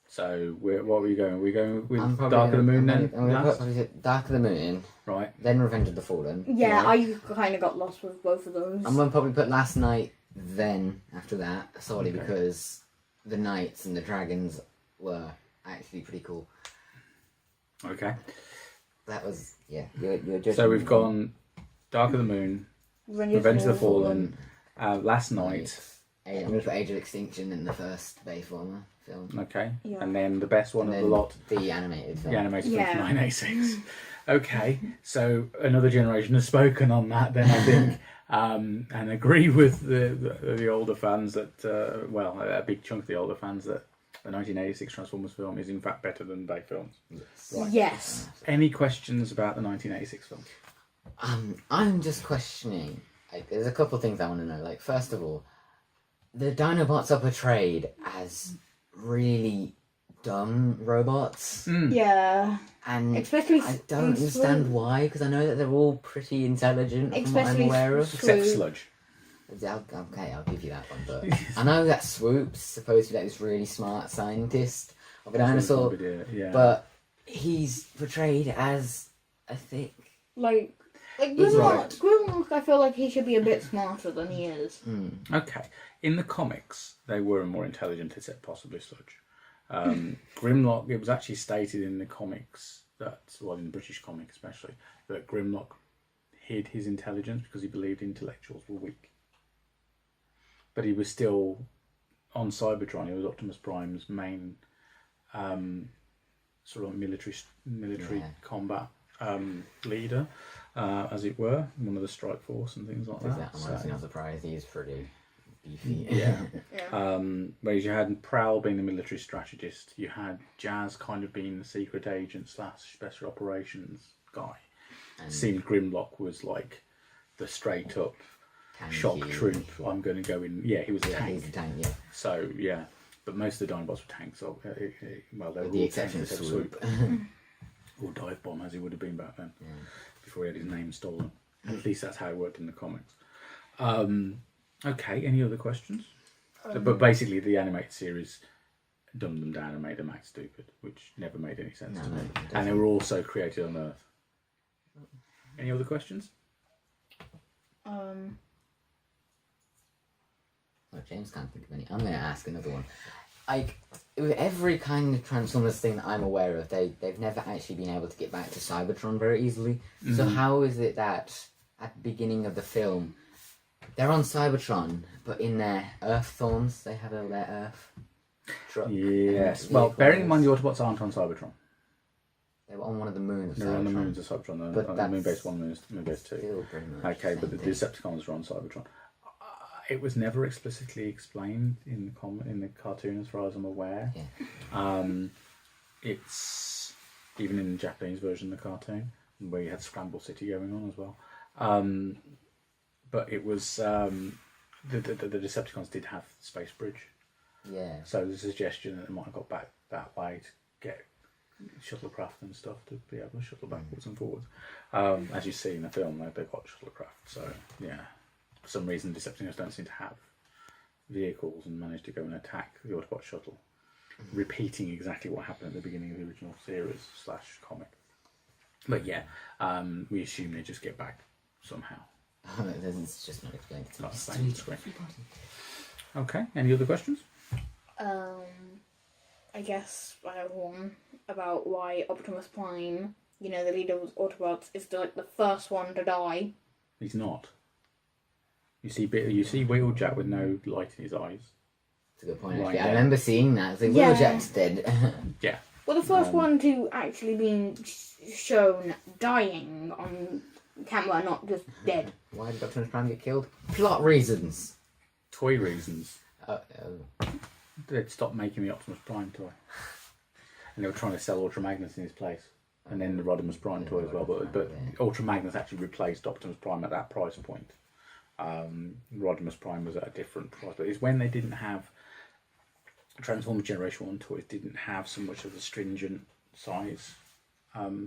Speaker 1: So, what were we going? We're going with
Speaker 5: I'm probably
Speaker 1: Dark of the Moon
Speaker 5: I'm
Speaker 1: then?
Speaker 5: gonna
Speaker 1: last?
Speaker 5: probably put Dark of the Moon,
Speaker 1: Right.
Speaker 5: then Revenge of the Fallen.
Speaker 3: Yeah,
Speaker 5: right?
Speaker 3: I kind of got lost with both of those.
Speaker 5: I'm gonna probably put Last Night then after that, solely
Speaker 1: Okay.
Speaker 5: because the knights and the dragons were actually pretty cool.
Speaker 1: Okay.
Speaker 5: That was you're just.
Speaker 1: So we've gone Dark of the Moon, Revenge of the Fallen, Last Night.
Speaker 5: I'm gonna put Age of Extinction in the first Bay Filmer film.
Speaker 1: Okay.
Speaker 3: Yeah.
Speaker 1: And then the best one
Speaker 5: And
Speaker 1: of
Speaker 5: then
Speaker 1: the lot,
Speaker 5: the animated film.
Speaker 1: the animated film
Speaker 3: Yeah.
Speaker 1: from 1986. Okay. So another generation has spoken on that then, I think. And agree with the older fans that, a big chunk of the older fans that the 1986 Transformers film is in fact better than Bay films.
Speaker 3: Yes.
Speaker 1: Any questions about the 1986 film?
Speaker 5: I'm just questioning. Like, there's a couple things I want to know. Like, first of all, the Dinobots are portrayed as really dumb robots,
Speaker 3: Yeah.
Speaker 5: and
Speaker 3: Especially
Speaker 5: I don't understand why. Because I know that they're all pretty intelligent, from what I'm
Speaker 3: Especially
Speaker 5: aware of.
Speaker 1: Except
Speaker 3: Swoop.
Speaker 1: Sludge.
Speaker 5: Okay, I'll give you that one. But I know that Swoop's supposed to be like this really smart scientist of a dinosaur,
Speaker 1: Yeah.
Speaker 5: but he's portrayed as a thick.
Speaker 3: Like
Speaker 5: He's right.
Speaker 3: Grimlock, I feel like he should be a bit smarter than he is.
Speaker 1: Okay. In the comics, they were more intelligent, except possibly Sludge. Grimlock, it was actually stated in the comics that, well, in the British comic especially, that Grimlock hid his intelligence because he believed intellectuals were weak. But he was still on Cybertron. He was Optimus Prime's main sort of military
Speaker 5: Yeah.
Speaker 1: combat leader, as it were, one of the strike force and things like
Speaker 5: I'm
Speaker 1: that.
Speaker 5: honestly not surprised. He's pretty beefy.
Speaker 1: Yeah.
Speaker 3: Yeah.
Speaker 1: Whereas you had Prowl being the military strategist, you had Jazz kind of being the secret agent / special operations guy.
Speaker 5: And
Speaker 1: Seemed Grimlock was like the straight up shock
Speaker 5: tanky.
Speaker 1: troop. I'm going to go in. Yeah, he was a
Speaker 5: Yeah,
Speaker 1: tank.
Speaker 5: he's a tank. Yeah.
Speaker 1: So yeah, but most of the Dinobots were tanks. So, well, they were
Speaker 5: With the
Speaker 1: all
Speaker 5: exception of
Speaker 1: tanks,
Speaker 5: Swoop.
Speaker 1: or Dive Bomb, as he would have been back then, before he had his name stolen. At least that's how it worked in the comics. Okay, any other questions? But basically, the animated series dumbed them down and made them act stupid, which never made any sense
Speaker 5: No,
Speaker 1: to
Speaker 5: no,
Speaker 1: me.
Speaker 5: it doesn't.
Speaker 1: And they were also created on Earth. Any other questions?
Speaker 5: Well, James can't think of any. I'm going to ask another one. Like, with every kind of Transformers thing that I'm aware of, they've never actually been able to get back to Cybertron very easily. So how is it that at the beginning of the film, they're on Cybertron, but in their Earth forms, they have all their Earth truck?
Speaker 1: Yes.
Speaker 5: and
Speaker 1: Well,
Speaker 5: vehicles?
Speaker 1: bearing in mind the Autobots aren't on Cybertron.
Speaker 5: They were on one of the moons of
Speaker 1: They're on the
Speaker 5: Cybertron.
Speaker 1: moons of Cybertron.
Speaker 5: But
Speaker 1: On
Speaker 5: that's
Speaker 1: Moonbase 1, Moonbase 2.
Speaker 5: Still pretty much
Speaker 1: Okay, but
Speaker 5: same
Speaker 1: the
Speaker 5: thing.
Speaker 1: Decepticons are on Cybertron. It was never explicitly explained in the cartoon, as far as I'm aware.
Speaker 5: Yeah.
Speaker 1: It's even in the Japanese version of the cartoon, where you had Scramble City going on as well. But it was the Decepticons did have the space bridge,
Speaker 5: Yeah.
Speaker 1: so there's a suggestion that they might have got back that way to get shuttlecraft and stuff to be able to shuttle backwards and forwards. As you see in the film, they've got shuttlecraft. So yeah, for some reason, Decepticons don't seem to have vehicles and manage to go and attack the Autobot shuttle, repeating exactly what happened at the beginning of the original series / comic. But yeah, we assume they just get back somehow.
Speaker 5: It's just not explained. It's
Speaker 1: Not
Speaker 5: not
Speaker 1: explained. Okay, any other questions?
Speaker 3: I guess I have one about why Optimus Prime, the leader of Autobots, is the first one to die.
Speaker 1: He's not. You see Wheeljack with no light in his eyes.
Speaker 5: That's a good point,
Speaker 1: Right,
Speaker 5: actually.
Speaker 1: yeah.
Speaker 5: I remember seeing that. It's like,
Speaker 3: Yeah.
Speaker 5: Wheeljack's dead.
Speaker 1: Yeah.
Speaker 3: Well, the first one to actually being shown dying on camera, not just dead.
Speaker 5: Why did Optimus Prime get killed? Plot reasons.
Speaker 1: Toy reasons.
Speaker 5: Oh.
Speaker 1: They'd stopped making the Optimus Prime toy. And they were trying to sell Ultra Magnus in his place. And then the Rodimus Prime toy as well. But Ultra Magnus actually replaced Optimus Prime at that price point. Rodimus Prime was at a different price. But it's when they didn't have Transformers Generation 1 toys didn't have so much of the stringent size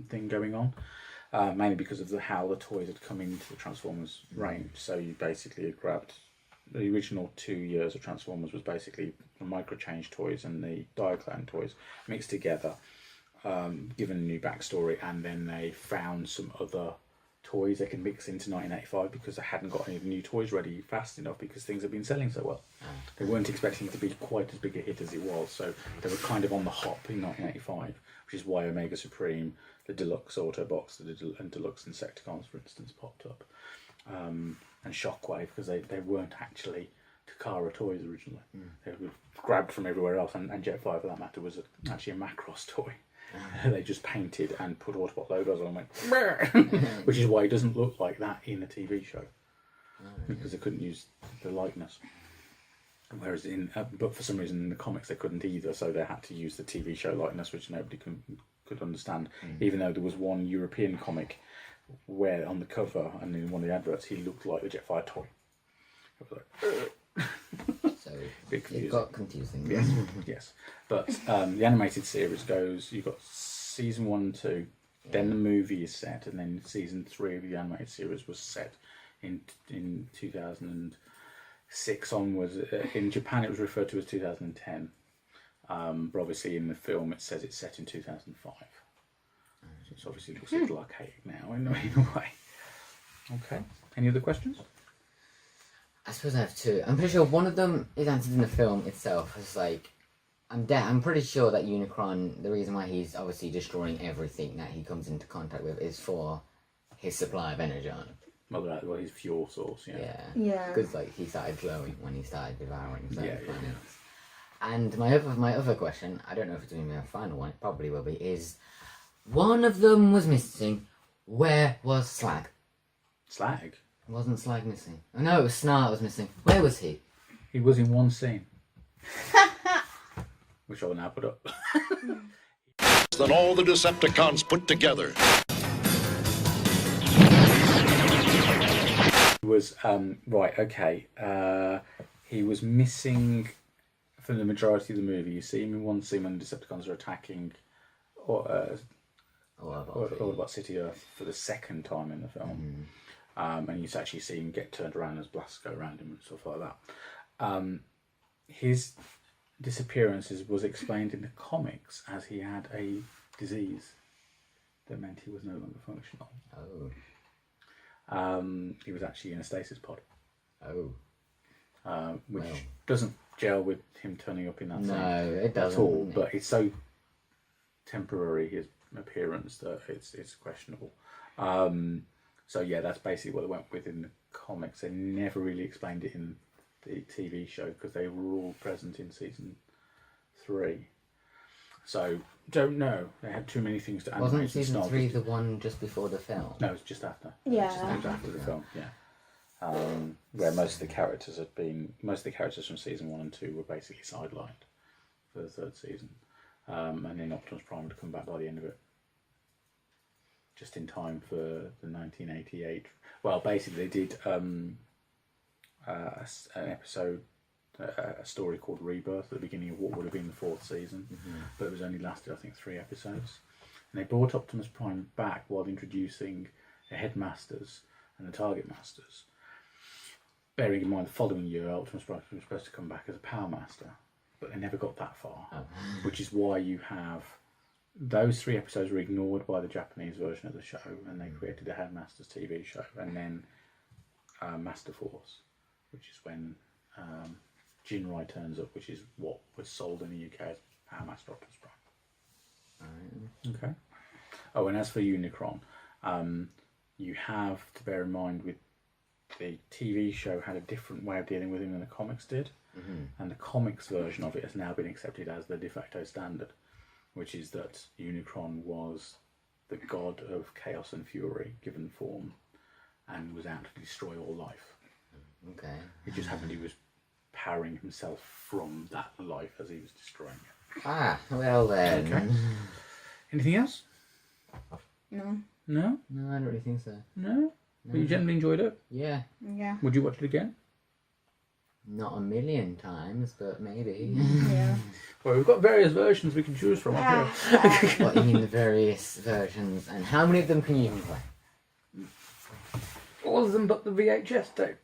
Speaker 1: thing going on, mainly because of how the toys had come into the Transformers range. So you basically had grabbed the original 2 years of Transformers was basically the micro-change toys and the Diaclone toys mixed together, given a new backstory, and then they found some other toys they could mix into 1985 because they hadn't got any of the new toys ready fast enough because things had been selling so well. They weren't expecting it to be quite as big a hit as it was, so they were kind of on the hop in 1985, which is why Omega Supreme, the Deluxe Autobots, and Deluxe Insecticons, for instance, popped up, and Shockwave, because they weren't actually Takara toys originally. They were grabbed from everywhere else, and Jetfire, for that matter, was actually a Macross toy. They just painted and put Autobot logos on and went, which is why it doesn't look like that in a TV show, because they couldn't use the likeness. Whereas but for some reason in the comics they couldn't either, so they had to use the TV show likeness, which nobody could understand. Even though there was one European comic where on the cover and in one of the adverts he looked like the Jetfire toy. I was like,
Speaker 5: So
Speaker 1: bit
Speaker 5: it got confusing.
Speaker 1: Yes, yes. But the animated series goes, you've got season 1 and 2, then the movie is set, and then season 3 of the animated series was set in 2006 onwards. In Japan it was referred to as 2010, but obviously in the film it says it's set in 2005. So it obviously looks a little archaic now in a way. Okay, any other questions?
Speaker 5: I suppose I have two. I'm pretty sure one of them is answered in the film itself. It's like, I'm pretty sure that Unicron, the reason why he's obviously destroying everything that he comes into contact with is for his supply of energon.
Speaker 1: Well, his fuel source, yeah.
Speaker 3: Yeah.
Speaker 5: Because like he started glowing when he started devouring certain
Speaker 1: Yeah.
Speaker 5: planets. And my other question, I don't know if it's going to be my final one, it probably will be, is one of them was missing. Where was Slag?
Speaker 1: Slag?
Speaker 5: Wasn't Slag missing? Oh no, it was Snart was missing. Where was he?
Speaker 1: He was in one scene. Which I will now put up.
Speaker 7: Than all the Decepticons put together.
Speaker 1: He was, right, okay. He was missing for the majority of the movie. You see him in one scene when the Decepticons are attacking Autobot City Earth for the second time in the film. And you actually see him get turned around as blasts go around him and stuff like that. His disappearances was explained in the comics as he had a disease that meant he was no longer functional. He was actually in a stasis pod. Which doesn't gel with him turning up in that scene.
Speaker 5: No, it doesn't.
Speaker 1: At all, but it's so temporary, his appearance, that it's questionable. So yeah, that's basically what they went with in the comics. They never really explained it in the TV show because they were all present in season 3. So don't know. They had too many things to animate.
Speaker 5: Wasn't season 3 the one just before the film?
Speaker 1: No, it was just after.
Speaker 3: Yeah.
Speaker 1: Just after the film. Yeah. Where most of the characters from season 1 and 2 were basically sidelined for the 3rd season, and then Optimus Prime would come back by the end of it. Just in time for the 1988. Well, basically they did an episode, a story called Rebirth at the beginning of what would have been the 4th season, but it was only lasted, I think, 3 episodes. And they brought Optimus Prime back while introducing the Headmasters and the Target Masters. Bearing in mind the following year, Optimus Prime was supposed to come back as a Power Master, but they never got that far, which is why you have... Those 3 episodes were ignored by the Japanese version of the show, and they created the Headmasters TV show, and then Master Force, which is when Jinrai turns up, which is what was sold in the UK as Power Master Optimus Prime. Okay. Oh, and as for Unicron, you have to bear in mind with the TV show had a different way of dealing with him than the comics did, and the comics version of it has now been accepted as the de facto standard, which is that Unicron was the god of chaos and fury given form and was out to destroy all life.
Speaker 5: Okay.
Speaker 1: It just happened he was powering himself from that life as he was destroying it.
Speaker 5: Ah, well then.
Speaker 1: Okay. Anything else?
Speaker 3: No.
Speaker 1: No?
Speaker 5: No, I don't really think so.
Speaker 1: No? But you generally enjoyed it?
Speaker 5: Yeah.
Speaker 3: Yeah.
Speaker 1: Would you watch it again?
Speaker 5: Not a million times, but maybe.
Speaker 3: Yeah.
Speaker 1: Well, we've got various versions we can choose from up here.
Speaker 5: What, you mean the various versions, and how many of them can you even play?
Speaker 1: All of them but the VHS tape.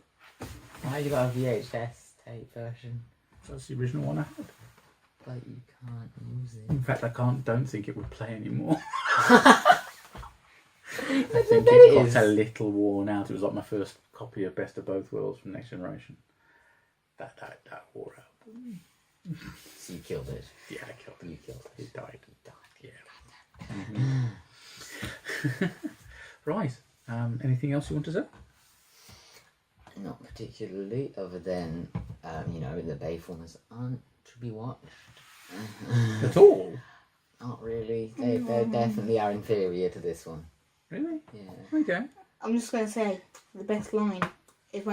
Speaker 5: Why you got a VHS tape version?
Speaker 1: That's the original one I had.
Speaker 5: But you can't use it.
Speaker 1: In fact, don't think it would play anymore.
Speaker 5: I
Speaker 1: I think it got a little worn out. It was like my first copy of Best of Both Worlds from Next Generation. That wore out.
Speaker 5: So you killed it.
Speaker 1: Yeah, I killed it.
Speaker 5: You killed it.
Speaker 1: It died. Yeah. Right. Anything else you want to say?
Speaker 5: Not particularly, other than, the Bayformers aren't to be watched.
Speaker 1: At all?
Speaker 5: Not really. They definitely are inferior to this one.
Speaker 1: Really?
Speaker 5: Yeah.
Speaker 1: Okay.
Speaker 3: I'm just gonna say the best line is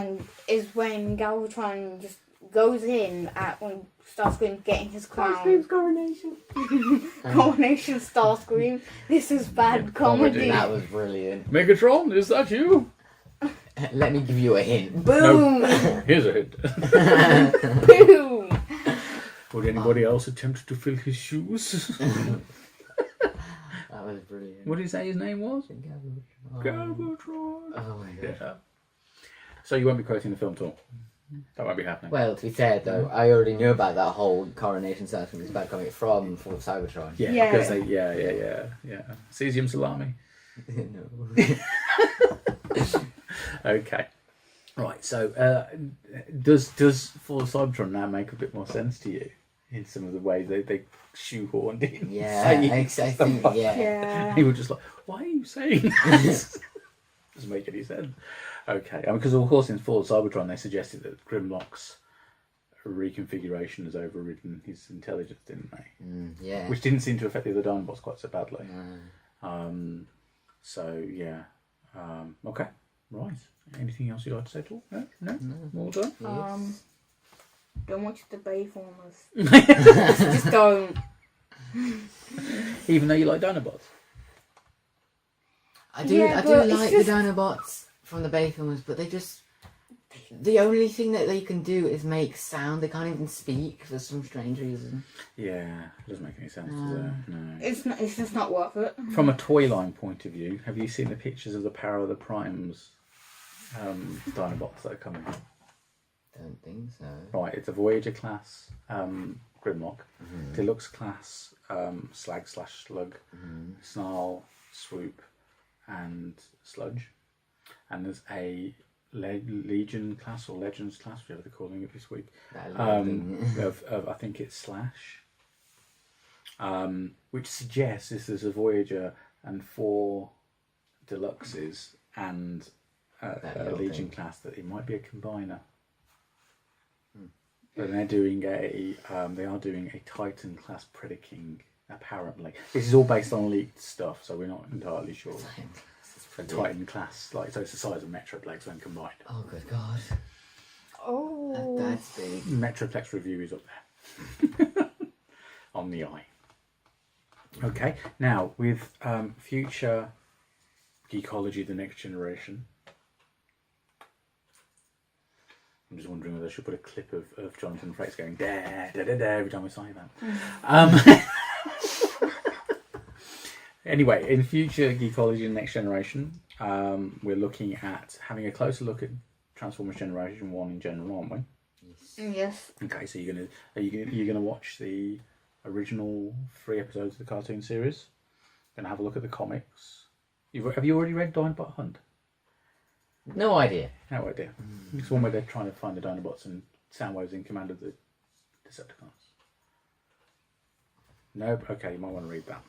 Speaker 3: when Galvatron just goes in when Starscream's getting his crown.
Speaker 5: coronation.
Speaker 3: Coronation Starscream. This is bad comedy.
Speaker 5: That was brilliant.
Speaker 1: Megatron, is that you?
Speaker 5: Let me give you a hint.
Speaker 3: Boom!
Speaker 1: Here's a hint.
Speaker 3: Boom!
Speaker 1: Would anybody else attempt to fill his shoes?
Speaker 5: That was brilliant.
Speaker 1: What did he say his name was?
Speaker 5: Galvatron.
Speaker 1: Galvatron.
Speaker 5: Oh my god.
Speaker 1: Yeah. So you won't be quoting the film at all? That won't be happening.
Speaker 5: Well, to be fair though, I already knew about that whole coronation ceremony. It's bad coming from Fall of Cybertron.
Speaker 1: Yeah,
Speaker 3: Yeah.
Speaker 1: because they, yeah. Cesium salami.
Speaker 5: No.
Speaker 1: Okay. Right, so does Fall of Cybertron now make a bit more sense to you in some of the ways they shoehorned in?
Speaker 5: Yeah,
Speaker 1: saying
Speaker 5: I
Speaker 1: stuff
Speaker 5: think,
Speaker 1: like
Speaker 5: yeah.
Speaker 1: that? You were just like, why are you saying that? Doesn't make any sense. Okay, because of course in Fall of Cybertron they suggested that Grimlock's reconfiguration has overridden his intelligence, didn't they?
Speaker 5: Yeah.
Speaker 1: Which didn't seem to affect the other Dinobots quite so badly.
Speaker 5: No.
Speaker 1: So yeah. Okay. Right. Anything else you'd like to say at all? No? No? All done?
Speaker 3: Don't watch the Bayformers. Just don't.
Speaker 1: Even though you like Dinobots?
Speaker 5: I do
Speaker 3: Yeah,
Speaker 5: like
Speaker 3: but it's just-
Speaker 5: the Dinobots from the Bayformers, but the only thing that they can do is make sound. They can't even speak for some strange reason.
Speaker 1: Yeah, it doesn't make any sense, does it? No.
Speaker 3: It's just not worth it.
Speaker 1: From a toy line point of view, have you seen the pictures of the Power of the Primes Dinobots that are coming?
Speaker 5: Don't think so.
Speaker 1: Right, it's a Voyager class Grimlock, Deluxe class Slag/Slug, Snarl, Swoop, and Sludge, and there's a Legion class or Legends class, whatever they're calling it this week. Of I think it's Slash, which suggests if there's a Voyager and 4 Deluxes and a Legion class that it might be a combiner. But they are doing a Titan class Predaking apparently. This is all based on leaked stuff, so we're not entirely sure. A Titan class, so it's the size of Metroplex when combined.
Speaker 5: Oh, good God.
Speaker 3: Oh.
Speaker 5: That's big.
Speaker 1: Metroplex review is up there. On the eye. Okay, now with future Geekology The Next Generation, I'm just wondering whether I should put a clip of Jonathan Frakes going da da da da every time we say that. Anyway, in future Geekology The Next Generation, we're looking at having a closer look at Transformers Generation 1 in general, aren't we?
Speaker 3: Yes.
Speaker 1: Okay, so you're gonna watch the original 3 episodes of the cartoon series. Gonna have a look at the comics. Have you already read Dinobot Hunt?
Speaker 5: No idea.
Speaker 1: No idea. It's one where they're trying to find the Dinobots and Soundwave's in command of the Decepticons. No? Okay, you might want to read that.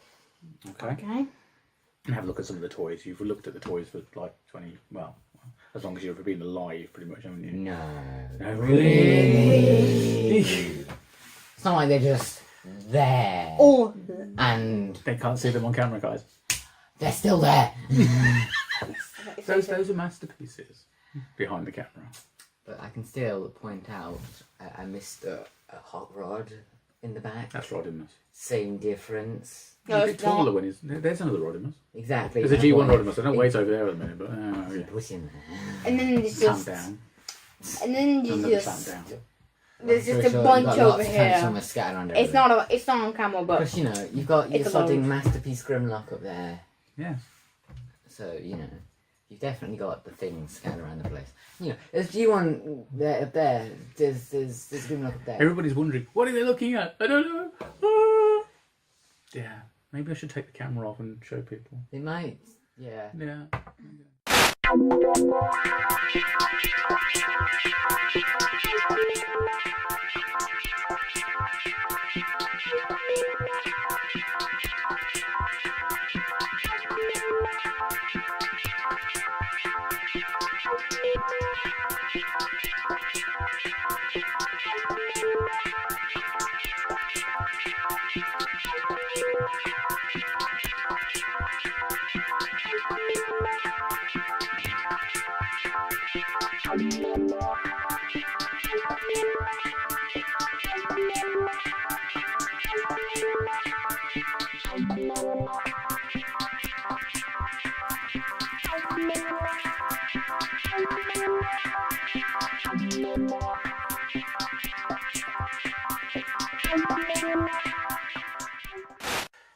Speaker 1: Okay. And have a look at some of the toys. You've looked at the toys for like 20, well, as long as you've been alive, pretty much, haven't you?
Speaker 5: No.
Speaker 1: No, really?
Speaker 5: It's not like they're just there.
Speaker 3: Or
Speaker 5: And
Speaker 1: They can't see them on camera, guys.
Speaker 5: they're still there.
Speaker 1: Those are masterpieces behind the camera.
Speaker 5: But I can still point out I missed a hot rod in the back.
Speaker 1: That's Rodimus.
Speaker 5: Same difference.
Speaker 3: No,
Speaker 1: a bit
Speaker 3: it's
Speaker 1: taller
Speaker 3: not.
Speaker 1: when he's... There's another Rodimus.
Speaker 5: Exactly.
Speaker 1: There's a G1
Speaker 5: That's why
Speaker 1: Rodimus. I don't wait over there at the minute, but... yeah.
Speaker 5: Put in there.
Speaker 3: And then it's
Speaker 1: Calm
Speaker 3: just
Speaker 1: down.
Speaker 3: and then you
Speaker 1: Another
Speaker 3: just
Speaker 1: calm down.
Speaker 3: There's just
Speaker 5: Pretty
Speaker 3: a
Speaker 5: sure
Speaker 3: bunch
Speaker 5: you've got lots
Speaker 3: over
Speaker 5: of
Speaker 3: here.
Speaker 5: Transformers scattered around
Speaker 3: It's not on camera, but
Speaker 5: Because, you know, you've got your
Speaker 3: It's a load.
Speaker 5: sodding Masterpiece Grimlock up there.
Speaker 1: Yeah.
Speaker 5: So, you know, you've definitely got the things scattered around the place. You know, there's G1 there, up there. There's Grimlock up there.
Speaker 1: Everybody's wondering, what are they looking at? I don't know. Ah. Yeah. Maybe I should take the camera off and show people.
Speaker 5: They might, yeah.
Speaker 1: Yeah.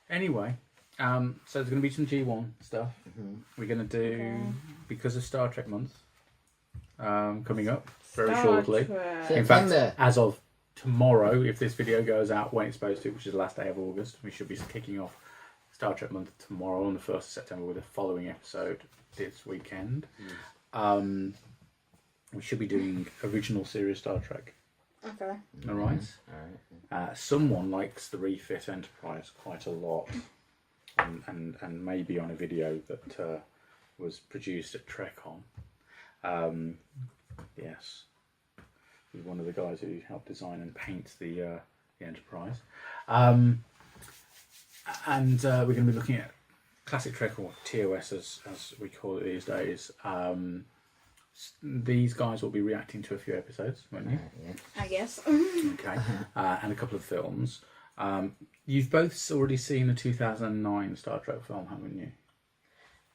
Speaker 1: Anyway, so there's going to be some G1 stuff. We're going to do, because of Star Trek month coming up very shortly. In fact,
Speaker 5: September.
Speaker 1: as of tomorrow, if this video goes out when it's supposed to, which is the last day of August, we should be kicking off Star Trek month tomorrow on the 1st of September with the following episode this weekend. We should be doing original series Star Trek.
Speaker 3: okay.
Speaker 1: All right.
Speaker 5: Alright.
Speaker 1: Someone likes the refit Enterprise quite a lot, and maybe on a video that was produced at TrekCon. Yes, he's one of the guys who helped design and paint the Enterprise. And we're going to be looking at classic Trek, or TOS as we call it these days. These guys will be reacting to a few episodes, won't you?
Speaker 5: Yeah.
Speaker 3: I guess.
Speaker 1: Okay, and a couple of films. You've both already seen the 2009 Star Trek film, haven't you?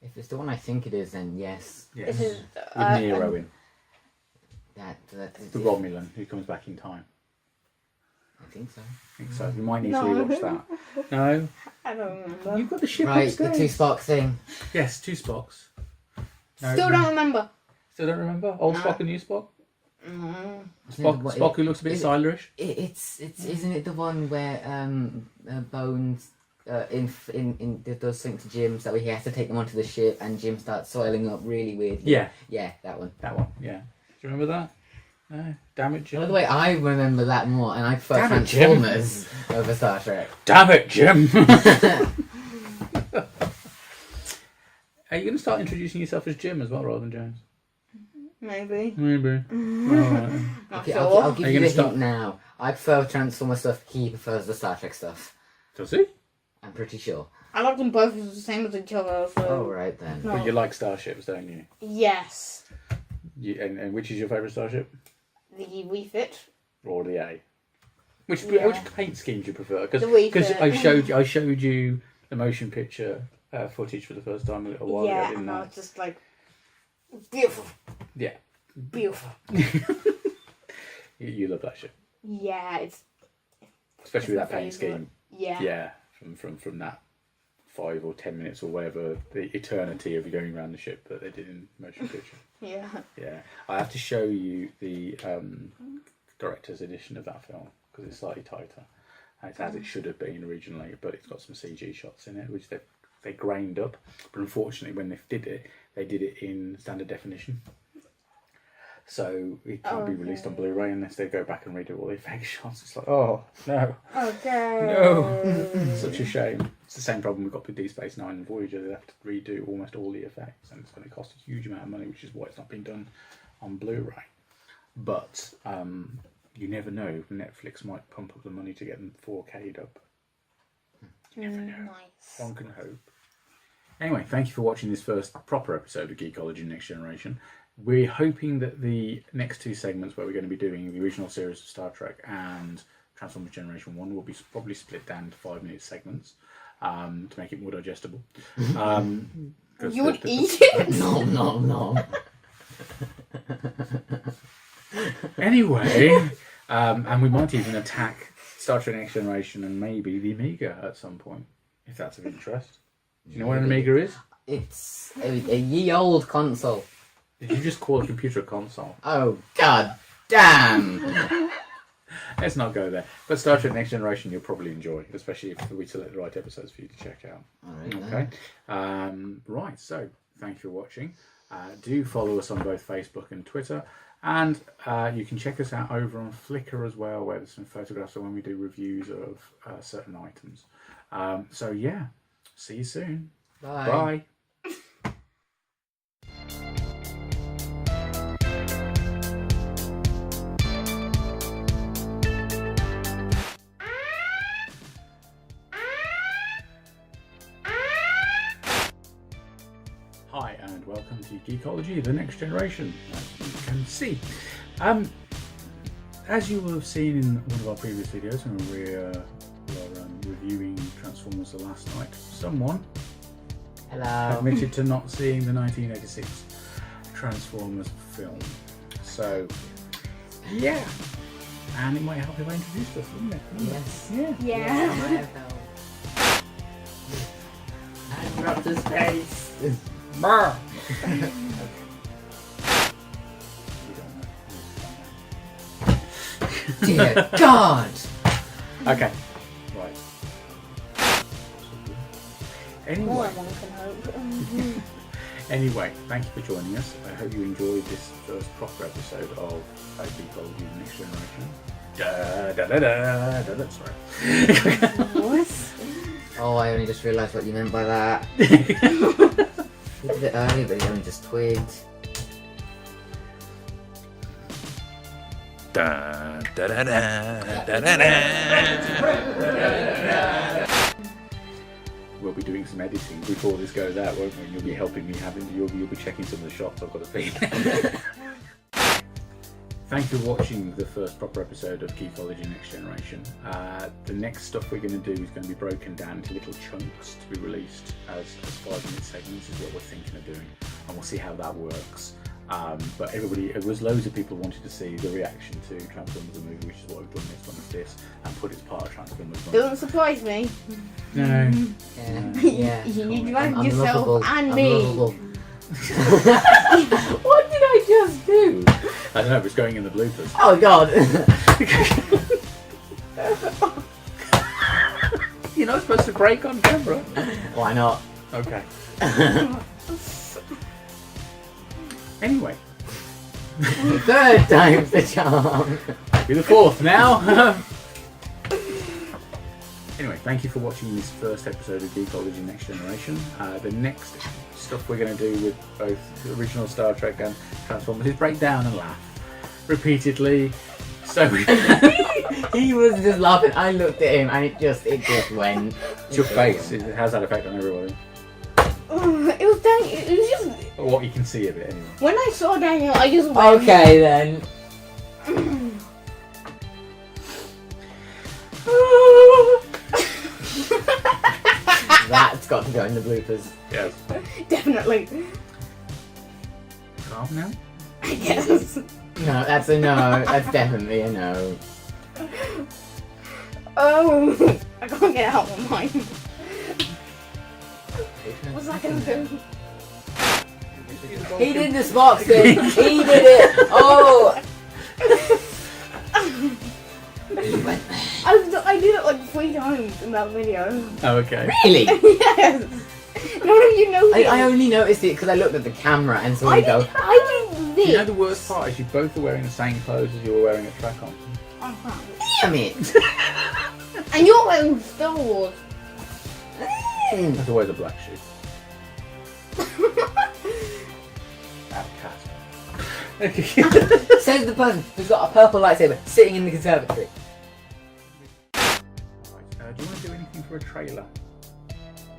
Speaker 5: If it's the one I think it is, then yes.
Speaker 1: Yes.
Speaker 3: This is
Speaker 1: With Nero in.
Speaker 5: That's
Speaker 1: The Romulan who comes back in time.
Speaker 5: I think so.
Speaker 1: I think so. You might need
Speaker 3: No.
Speaker 1: to rewatch that. No?
Speaker 3: I don't remember.
Speaker 1: You've got the ship
Speaker 5: Right, the
Speaker 1: upstairs.
Speaker 5: two Spock thing.
Speaker 1: Yes, two Spocks. No,
Speaker 3: Still don't remember.
Speaker 1: Still don't remember? Old
Speaker 3: No.
Speaker 1: Spock and new Spock?
Speaker 5: Isn't it the one-
Speaker 1: Spock who looks a bit Silurish?
Speaker 5: It's isn't it the one where Bones does something to Jim, so he has to take them onto the ship, and Jim starts soiling up really weirdly.
Speaker 1: Yeah.
Speaker 5: Yeah, that one.
Speaker 1: That one, yeah. Do you remember that? No. Damn it, Jim.
Speaker 5: By the way, I remember that more, and I prefer
Speaker 1: Damn it, Jim.
Speaker 5: Transformers over Star Trek.
Speaker 1: Damn it, Jim! Are you going to start introducing yourself as Jim as well, rather than James?
Speaker 3: Maybe.
Speaker 1: Maybe. Alright.
Speaker 3: Not
Speaker 5: Okay,
Speaker 3: sure.
Speaker 5: I'll give
Speaker 1: Are you
Speaker 5: you
Speaker 1: gonna
Speaker 5: the
Speaker 1: start-
Speaker 5: hint now. I prefer Transformer stuff. He prefers the Star Trek stuff.
Speaker 1: Does he?
Speaker 5: I'm pretty sure.
Speaker 3: I like them both as the same as each other. So.
Speaker 5: Oh right then.
Speaker 3: No.
Speaker 1: But you like starships, don't you?
Speaker 3: Yes.
Speaker 1: And which is your favourite starship?
Speaker 3: The refit.
Speaker 1: Or the A? Which
Speaker 3: Yeah.
Speaker 1: paint scheme do you prefer?
Speaker 3: The refit.
Speaker 1: Because I showed you the motion picture footage for the first time a little while ago,
Speaker 3: Yeah,
Speaker 1: didn't
Speaker 3: and I
Speaker 1: I?
Speaker 3: was just like, beautiful,
Speaker 1: Yeah.
Speaker 3: beautiful.
Speaker 1: You love that shit.
Speaker 3: Yeah, it's
Speaker 1: Especially with
Speaker 3: it's
Speaker 1: that
Speaker 3: my
Speaker 1: paint
Speaker 3: favourite.
Speaker 1: scheme.
Speaker 3: Yeah.
Speaker 1: Yeah. From that 5 or 10 minutes or whatever, the eternity of going around the ship that they did in motion picture.
Speaker 3: Yeah.
Speaker 1: Yeah. I have to show you the director's edition of that film because it's slightly tighter. And it's as it should have been originally, but it's got some CG shots in it, which they grained up. But unfortunately, when they did it in standard definition. So it can't be released on Blu-ray unless they go back and redo all the effect shots. It's like, oh, no.
Speaker 3: Okay.
Speaker 1: No. Such a shame. It's the same problem we've got with Deep Space Nine and Voyager. They have to redo almost all the effects, and it's going to cost a huge amount of money, which is why it's not been done on Blu-ray. But you never know. Netflix might pump up the money to get them 4K'd up. You never know.
Speaker 3: Nice.
Speaker 1: One can hope. Anyway, thank you for watching this first proper episode of Geekology Next Generation. We're hoping that the next two segments, where we're going to be doing the original series of Star Trek and Transformers Generation 1, will be probably split down to 5-minute segments to make it more digestible.
Speaker 3: You would eat it?
Speaker 5: No.
Speaker 1: Anyway, And we might even attack Star Trek Next Generation and maybe the Amiga at some point, if that's of interest. Do you know what an Amiga is?
Speaker 5: It's a ye old console.
Speaker 1: Did you just call a computer a console?
Speaker 5: Oh, god damn!
Speaker 1: Let's not go there. But Star Trek Next Generation you'll probably enjoy, especially if we select the right episodes for you to check out.
Speaker 5: Alright,
Speaker 1: Okay. Right, so thank you for watching. Do follow us on both Facebook and Twitter. And you can check us out over on Flickr as well, where there's some photographs of when we do reviews of certain items. So yeah, see you soon.
Speaker 5: Bye.
Speaker 1: Bye. Hi and welcome to Geekology, the next generation, as you can see. As you will have seen in one of our previous videos when we were reviewing Transformers The Last Night, someone
Speaker 5: Hello.
Speaker 1: admitted to not seeing the 1986 Transformers film. So, yeah. And it might help if I introduced us, wouldn't it?
Speaker 5: Yes.
Speaker 1: Yeah.
Speaker 3: Yeah.
Speaker 5: I'm up to space.
Speaker 1: Brr.
Speaker 5: Dear God.
Speaker 1: Okay. Right.
Speaker 3: More
Speaker 1: Anyway.
Speaker 3: than one can hope.
Speaker 1: Anyway, thank you for joining us. I hope you enjoyed this first proper episode of Geekology The Next Generation. Sorry.
Speaker 3: What?
Speaker 5: Oh, I only just realised what you meant by that. We did it early, but you only just twigged.
Speaker 1: We'll be doing some editing before this goes out, won't we? You'll be helping me you'll be checking some of the shots, I've got a feeling. Thank you for watching the first proper episode of Geekology Next Generation. The next stuff we're going to do is going to be broken down into little chunks to be released as 5-minute segments is what we're thinking of doing, and we'll see how that works. But it was loads of people wanted to see the reaction to Transformers the movie, which is what we've done this one as this, and put it as part of Transformers.
Speaker 3: Doesn't surprise me.
Speaker 1: No.
Speaker 5: Yeah.
Speaker 3: You
Speaker 5: I'm
Speaker 3: dragged yourself
Speaker 5: unlovable.
Speaker 3: and
Speaker 5: I'm
Speaker 3: me.
Speaker 5: lovable. What did I just do?
Speaker 1: I don't know, but it's going in the bloopers.
Speaker 5: Oh God.
Speaker 1: You're not supposed to break on camera.
Speaker 5: Why not?
Speaker 1: Okay. Anyway,
Speaker 5: Third time's the charm.
Speaker 1: be the fourth now. Anyway, thank you for watching this first episode of Geekology Next Generation. The next stuff we're going to do with both the original Star Trek and Transformers is break down and laugh repeatedly. So
Speaker 5: He was just laughing. I looked at him and it just went.
Speaker 1: it's your face. It has that effect on everybody.
Speaker 3: It was Daniel. It was just
Speaker 1: What you can see of it anyway.
Speaker 3: when I saw Daniel, I just went.
Speaker 5: Okay then. That's got to go in the bloopers.
Speaker 1: Yes.
Speaker 3: Definitely.
Speaker 1: Calm now.
Speaker 3: Yes.
Speaker 5: No, that's a no. That's definitely a no.
Speaker 3: Oh, I can't get out of my mind. What's that gonna do?
Speaker 5: He did the Spock thing. He did it. Oh.
Speaker 3: I did it like 3 times in that video.
Speaker 1: Oh, okay.
Speaker 5: Really?
Speaker 3: Yes. None of you know this.
Speaker 5: I only noticed it because I looked at the camera and saw
Speaker 3: I
Speaker 5: him go.
Speaker 3: did this.
Speaker 1: You know the worst part is you both are wearing the same clothes as you were wearing at track on.
Speaker 5: Damn it.
Speaker 3: And you're wearing Star Wars.
Speaker 1: That's always a black shoe. Outcast.
Speaker 5: Says the person who's got a purple lightsaber sitting in the conservatory.
Speaker 1: Right, do you want to do anything for a trailer?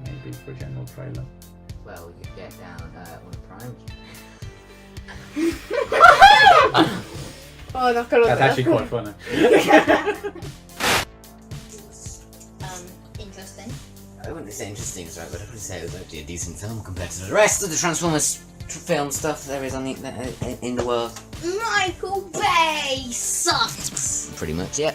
Speaker 1: Maybe for a general trailer.
Speaker 5: Well, you get down on a prime.
Speaker 3: Oh, that's gonna.
Speaker 1: That's actually quite funny.
Speaker 3: Interesting.
Speaker 5: I wouldn't say interesting, sorry, but I would say it was actually a decent film compared to the rest of the Transformers film stuff there is on in the world.
Speaker 3: Michael Bay sucks.
Speaker 5: Pretty much, yeah.